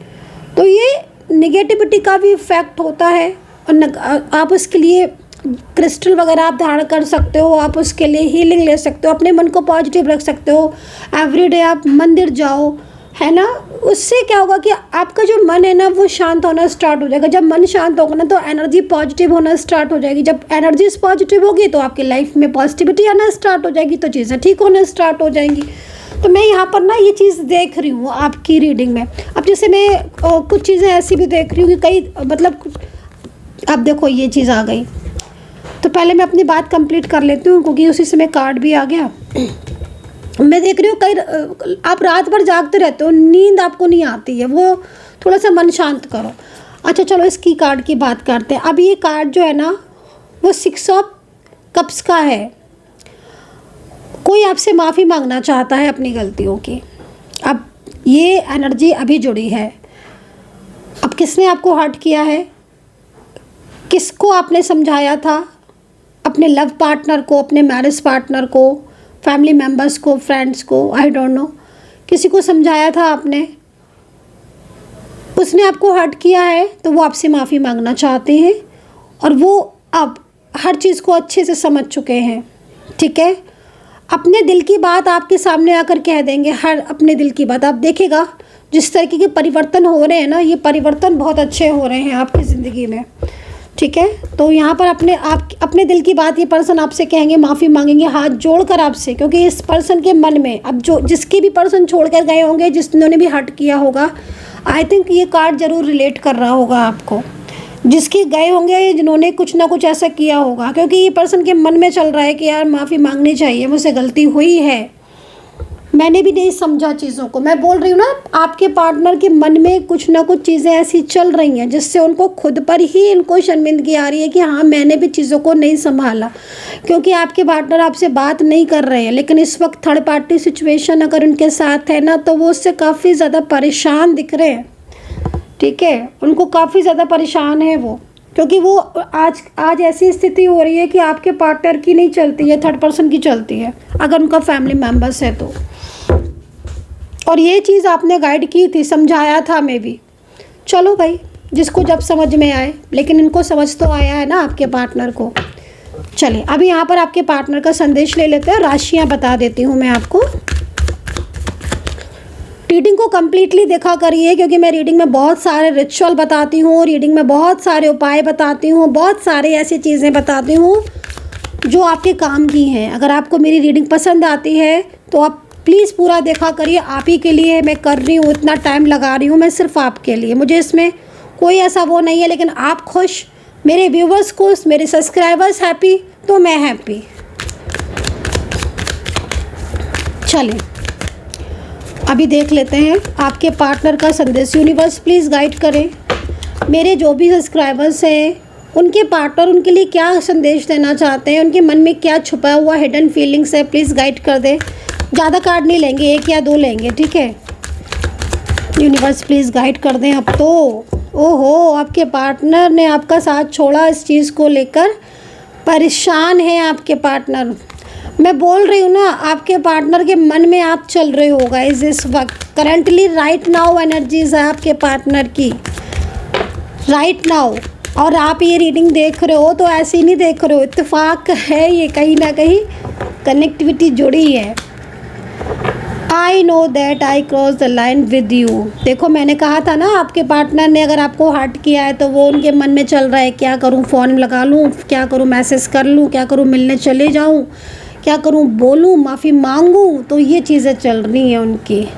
तो ये निगेटिविटी का भी इफ़ेक्ट होता है। और आप उसके लिए क्रिस्टल वगैरह आप धारण कर सकते हो, आप उसके लिए हीलिंग ले सकते हो, अपने मन को पॉजिटिव रख सकते हो। एवरीडे आप मंदिर जाओ, है ना, उससे क्या होगा कि आपका जो मन है ना वो शांत होना स्टार्ट हो जाएगा। जब मन शांत होगा ना तो एनर्जी पॉजिटिव होना स्टार्ट हो जाएगी। जब एनर्जी पॉजिटिव होगी तो आपकी लाइफ में पॉजिटिविटी आना स्टार्ट हो जाएगी, तो चीज़ें ठीक होना स्टार्ट हो जाएंगी। तो मैं यहाँ पर ना ये चीज़ देख रही हूँ आपकी रीडिंग में। अब जैसे मैं कुछ चीज़ें ऐसी भी देख रही हूँ कि कई मतलब अब देखो ये चीज़ आ गई, तो पहले मैं अपनी बात कंप्लीट कर लेती हूँ क्योंकि उसी समय कार्ड भी आ गया। मैं देख रही हूँ कई आप रात भर जागते रहते हो, नींद आपको नहीं आती है, वो थोड़ा सा मन शांत करो। अच्छा चलो इसकी कार्ड की बात करते हैं। अब ये कार्ड जो है ना वो 6 ऑफ कप्स का है। कोई आपसे माफ़ी मांगना चाहता है अपनी गलतियों की। अब ये एनर्जी अभी जुड़ी है। अब किसने आपको हर्ट किया है, किसको आपने समझाया था, अपने लव पार्टनर को, अपने मैरिज पार्टनर को, फैमिली मेम्बर्स को, फ्रेंड्स को, आई डोंट नो, किसी को समझाया था आपने, उसने आपको हर्ट किया है तो वो आपसे माफ़ी मांगना चाहते हैं। और वो अब हर चीज़ को अच्छे से समझ चुके हैं, ठीक है। अपने दिल की बात आपके सामने आकर कह देंगे, हर अपने दिल की बात। आप देखिएगा जिस तरीके के परिवर्तन हो रहे हैं ना, ये परिवर्तन बहुत अच्छे हो रहे हैं आपकी ज़िंदगी में, ठीक है। तो यहाँ पर अपने दिल की बात ये पर्सन आपसे कहेंगे, माफ़ी मांगेंगे हाथ जोड़कर आपसे, क्योंकि इस पर्सन के मन में अब जो जिसके भी पर्सन छोड़ कर गए होंगे, जिन्होंने भी हर्ट किया होगा, आई थिंक ये कार्ड ज़रूर रिलेट कर रहा होगा आपको, जिसके गए होंगे, जिन्होंने कुछ ना कुछ ऐसा किया होगा, क्योंकि ये पर्सन के मन में चल रहा है कि यार माफ़ी मांगनी चाहिए, मुझसे गलती हुई है, मैंने भी नहीं समझा चीज़ों को। मैं बोल रही हूँ ना, आपके पार्टनर के मन में कुछ ना कुछ चीज़ें ऐसी चल रही हैं जिससे उनको खुद पर ही इनको शर्मिंदगी आ रही है कि हाँ मैंने भी चीज़ों को नहीं संभाला। क्योंकि आपके पार्टनर आपसे बात नहीं कर रहे हैं, लेकिन इस वक्त थर्ड पार्टी सिचुएशन अगर उनके साथ है ना तो वो उससे काफ़ी ज़्यादा परेशान दिख रहे हैं, ठीक है। उनको काफ़ी ज़्यादा परेशान है वो, क्योंकि वो आज ऐसी स्थिति हो रही है कि आपके पार्टनर की नहीं चलती है, थर्ड पर्सन की चलती है, अगर उनका फैमिली मेम्बर्स है तो। और ये चीज़ आपने गाइड की थी, समझाया था मैं भी। चलो भाई, जिसको जब समझ में आए, लेकिन इनको समझ तो आया है ना आपके पार्टनर को। चलिए अभी यहाँ पर आपके पार्टनर का संदेश ले लेते हैं, राशियाँ बता देती हूँ मैं आपको। रीडिंग को कम्प्लीटली देखा करिए, क्योंकि मैं रीडिंग में बहुत सारे रिचुअल बताती हूँ, रीडिंग में बहुत सारे उपाय बताती हूँ, बहुत सारे ऐसी चीज़ें बताती हूँ जो आपके काम की हैं। अगर आपको मेरी रीडिंग पसंद आती है तो आप प्लीज़ पूरा देखा करिए। आप ही के लिए मैं कर रही हूँ, इतना टाइम लगा रही हूँ मैं सिर्फ आपके लिए। मुझे इसमें कोई ऐसा वो नहीं है, लेकिन आप खुश, मेरे व्यूवर्स खुश, मेरे सब्सक्राइबर्स हैप्पी तो मैं हैप्पी। चलिए अभी देख लेते हैं आपके पार्टनर का संदेश। यूनिवर्स प्लीज़ गाइड करें मेरे जो भी सब्सक्राइबर्स हैं, उनके पार्टनर उनके लिए क्या संदेश देना चाहते हैं, उनके मन में क्या छुपा हुआ हिडन फीलिंग्स है, प्लीज़ गाइड कर दें। ज़्यादा कार्ड नहीं लेंगे, 1 या 2 लेंगे, ठीक है। यूनिवर्स प्लीज़ गाइड कर दें अब तो। ओहो, आपके पार्टनर ने आपका साथ छोड़ा, इस चीज़ को लेकर परेशान है आपके पार्टनर। मैं बोल रही हूँ ना, आपके पार्टनर के मन में आप चल रहे हो गाइस इस वक्त। करंटली राइट नाउ एनर्जीज है आपके पार्टनर की, राइट नाउ। और आप ये रीडिंग देख रहे हो तो ऐसे ही नहीं देख रहे हो, इत्तेफाक है ये, कहीं ना कहीं कनेक्टिविटी जुड़ी है। I know that I cross the line with you. देखो मैंने कहा था ना, आपके पार्टनर ने अगर आपको हर्ट किया है तो वो उनके मन में चल रहा है, क्या करूं, फ़ोन लगा लूं, क्या करूं, मैसेज कर लूं, क्या करूं, मिलने चले जाऊं, क्या करूं, बोलूं, माफ़ी मांगूं। तो ये चीज़ें चल रही हैं उनकी।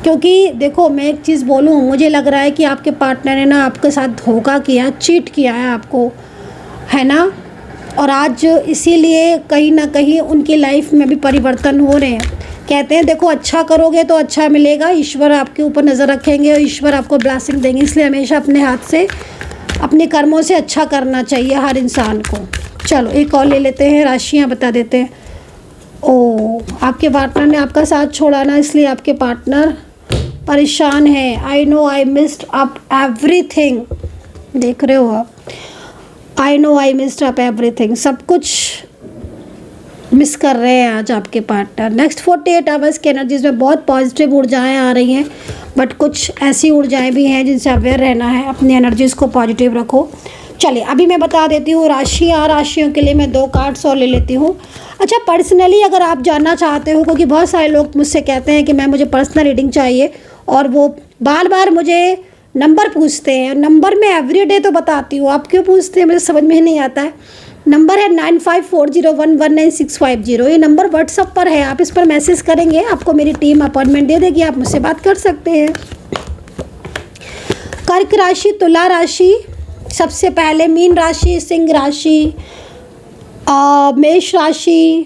क्योंकि देखो मैं एक चीज़ बोलूं, मुझे लग रहा है कि आपके पार्टनर ने ना आपके साथ धोखा किया, चीट किया है आपको, है ना। और आज इसीलिए कहीं ना कहीं उनकी लाइफ में भी परिवर्तन हो रहे हैं। कहते हैं देखो, अच्छा करोगे तो अच्छा मिलेगा, ईश्वर आपके ऊपर नज़र रखेंगे और ईश्वर आपको ब्लेसिंग देंगे। इसलिए हमेशा अपने हाथ से, अपने कर्मों से अच्छा करना चाहिए हर इंसान को। चलो एक और ले लेते हैं, राशियाँ बता देते हैं। ओ, आपके पार्टनर ने आपका साथ छोड़ा ना, इसलिए आपके पार्टनर परेशान है। I know I missed up everything, देख रहे हो आप। I know I missed up everything, सब कुछ मिस कर रहे हैं आज आपके पार्टनर। नेक्स्ट 48 आवर्स की एनर्जीज में बहुत पॉजिटिव ऊर्जाएं आ रही हैं, बट कुछ ऐसी ऊर्जाएं भी हैं जिनसे अवेयर रहना है। अपनी एनर्जीज़ को पॉजिटिव रखो। चलिए अभी मैं बता देती हूँ राशियाँ। राशियों के लिए मैं 2 कार्ड्स और ले लेती हूँ। अच्छा, पर्सनली अगर आप जानना चाहते हो, क्योंकि बहुत सारे लोग मुझसे कहते हैं कि मैं, मुझे पर्सनल रीडिंग चाहिए, और वो बार बार मुझे नंबर पूछते हैं। नंबर मैं एवरीडे तो बताती हूँ, आप क्यों पूछते हैं मुझे समझ में ही नहीं आता है। नंबर है 9540119650। ये नंबर व्हाट्सअप पर है, आप इस पर मैसेज करेंगे, आपको मेरी टीम अपॉइंटमेंट दे देगी, आप मुझसे बात कर सकते हैं। कर्क राशि, तुला राशि, सबसे पहले मीन राशि, सिंह राशि, मेष राशि,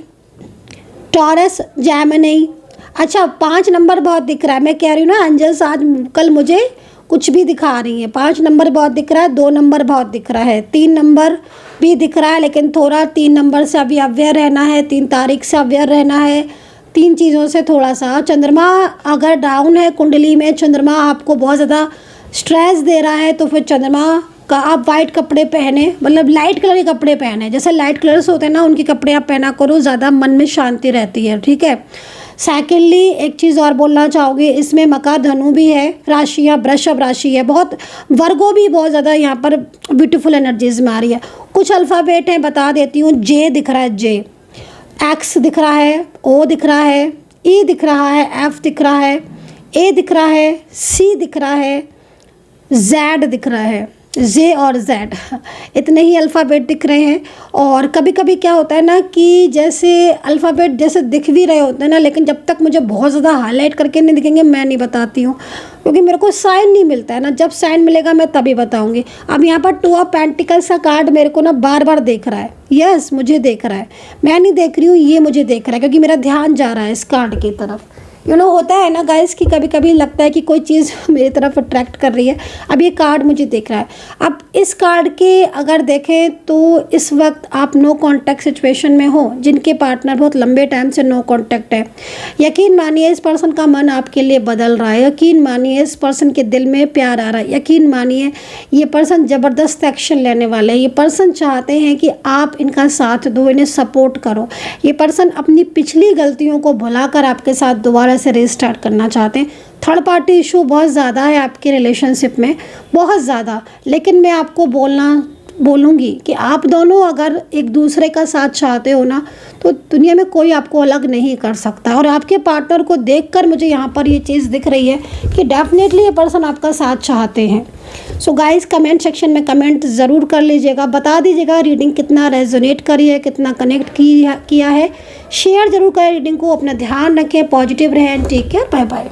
टॉरस, जेमिनी। अच्छा, 5 नंबर बहुत दिख रहा है। मैं कह रही हूँ ना अंजस, आज कल मुझे कुछ भी दिखा रही है। 5 नंबर बहुत दिख रहा है, 2 नंबर बहुत दिख रहा है, 3 नंबर भी दिख रहा है, लेकिन थोड़ा 3 नंबर से अभी अवेयर रहना है, 3 तारीख से अवेयर रहना है। 3 चीज़ों से थोड़ा सा, चंद्रमा अगर डाउन है कुंडली में, चंद्रमा आपको बहुत ज़्यादा स्ट्रेस दे रहा है, तो फिर चंद्रमा का आप वाइट कपड़े पहने, मतलब लाइट कलर के कपड़े पहने, जैसे लाइट कलर्स होते हैं ना, उनके कपड़े आप पहना करो, ज़्यादा मन में शांति रहती है, ठीक है। सेकेंडली एक चीज़ और बोलना चाहोगे, इसमें मकर धनु भी है राशि, या वृषभ राशि है, बहुत वर्गो भी बहुत ज़्यादा यहाँ पर ब्यूटीफुल एनर्जीज में आ रही है। कुछ अल्फ़ाबेट हैं, बता देती हूँ। जे दिख रहा है, जे, एक्स दिख रहा है, ओ दिख रहा है, ई दिख रहा है, एफ दिख रहा है, ए दिख रहा है, सी दिख रहा है, जेड दिख रहा है, जे और जेड, इतने ही अल्फ़ाबेट दिख रहे हैं। और कभी कभी क्या होता है ना कि जैसे अल्फ़ाबेट जैसे दिख भी रहे होते हैं ना, लेकिन जब तक मुझे बहुत ज़्यादा हाईलाइट करके नहीं दिखेंगे मैं नहीं बताती हूँ, क्योंकि मेरे को साइन नहीं मिलता है ना। जब साइन मिलेगा मैं तभी बताऊँगी। अब यहाँ पर 2 ऑफ पेंटिकल्स का कार्ड मेरे को ना बार बार देख रहा है। यस, मुझे देख रहा है, मैं नहीं देख रही हूँ, ये मुझे देख रहा है, क्योंकि मेरा ध्यान जा रहा है इस कार्ड की तरफ। होता है ना गाइस कि कभी कभी लगता है कि कोई चीज़ मेरी तरफ अट्रैक्ट कर रही है। अब ये कार्ड मुझे दिख रहा है। अब इस कार्ड के अगर देखें तो इस वक्त आप नो कांटेक्ट सिचुएशन में हो, जिनके पार्टनर बहुत लंबे टाइम से नो कांटेक्ट है। यकीन मानिए इस पर्सन का मन आपके लिए बदल रहा है। यकीन मानिए इस पर्सन के दिल में प्यार आ रहा है। यकीन मानिए ये पर्सन ज़बरदस्त एक्शन लेने वाले हैं। ये पर्सन चाहते हैं कि आप इनका साथ दो, इन्हें सपोर्ट करो। ये पर्सन अपनी पिछली गलतियों को भुलाकर आपके साथ दोबारा से रीस्टार्ट करना चाहते हैं। थर्ड पार्टी इशू बहुत ज़्यादा है आपके रिलेशनशिप में, बहुत ज़्यादा। लेकिन मैं आपको बोलूँगी कि आप दोनों अगर एक दूसरे का साथ चाहते हो ना, तो दुनिया में कोई आपको अलग नहीं कर सकता। और आपके पार्टनर को देखकर मुझे यहाँ पर ये चीज़ दिख रही है कि डेफिनेटली ये पर्सन आपका साथ चाहते हैं। सो गाइस, कमेंट सेक्शन में कमेंट ज़रूर कर लीजिएगा, बता दीजिएगा रीडिंग कितना रेजोनेट करी है, कितना कनेक्ट किया है। शेयर ज़रूर करें रीडिंग को। अपना ध्यान रखें, पॉजिटिव रहें। Take care, bye bye.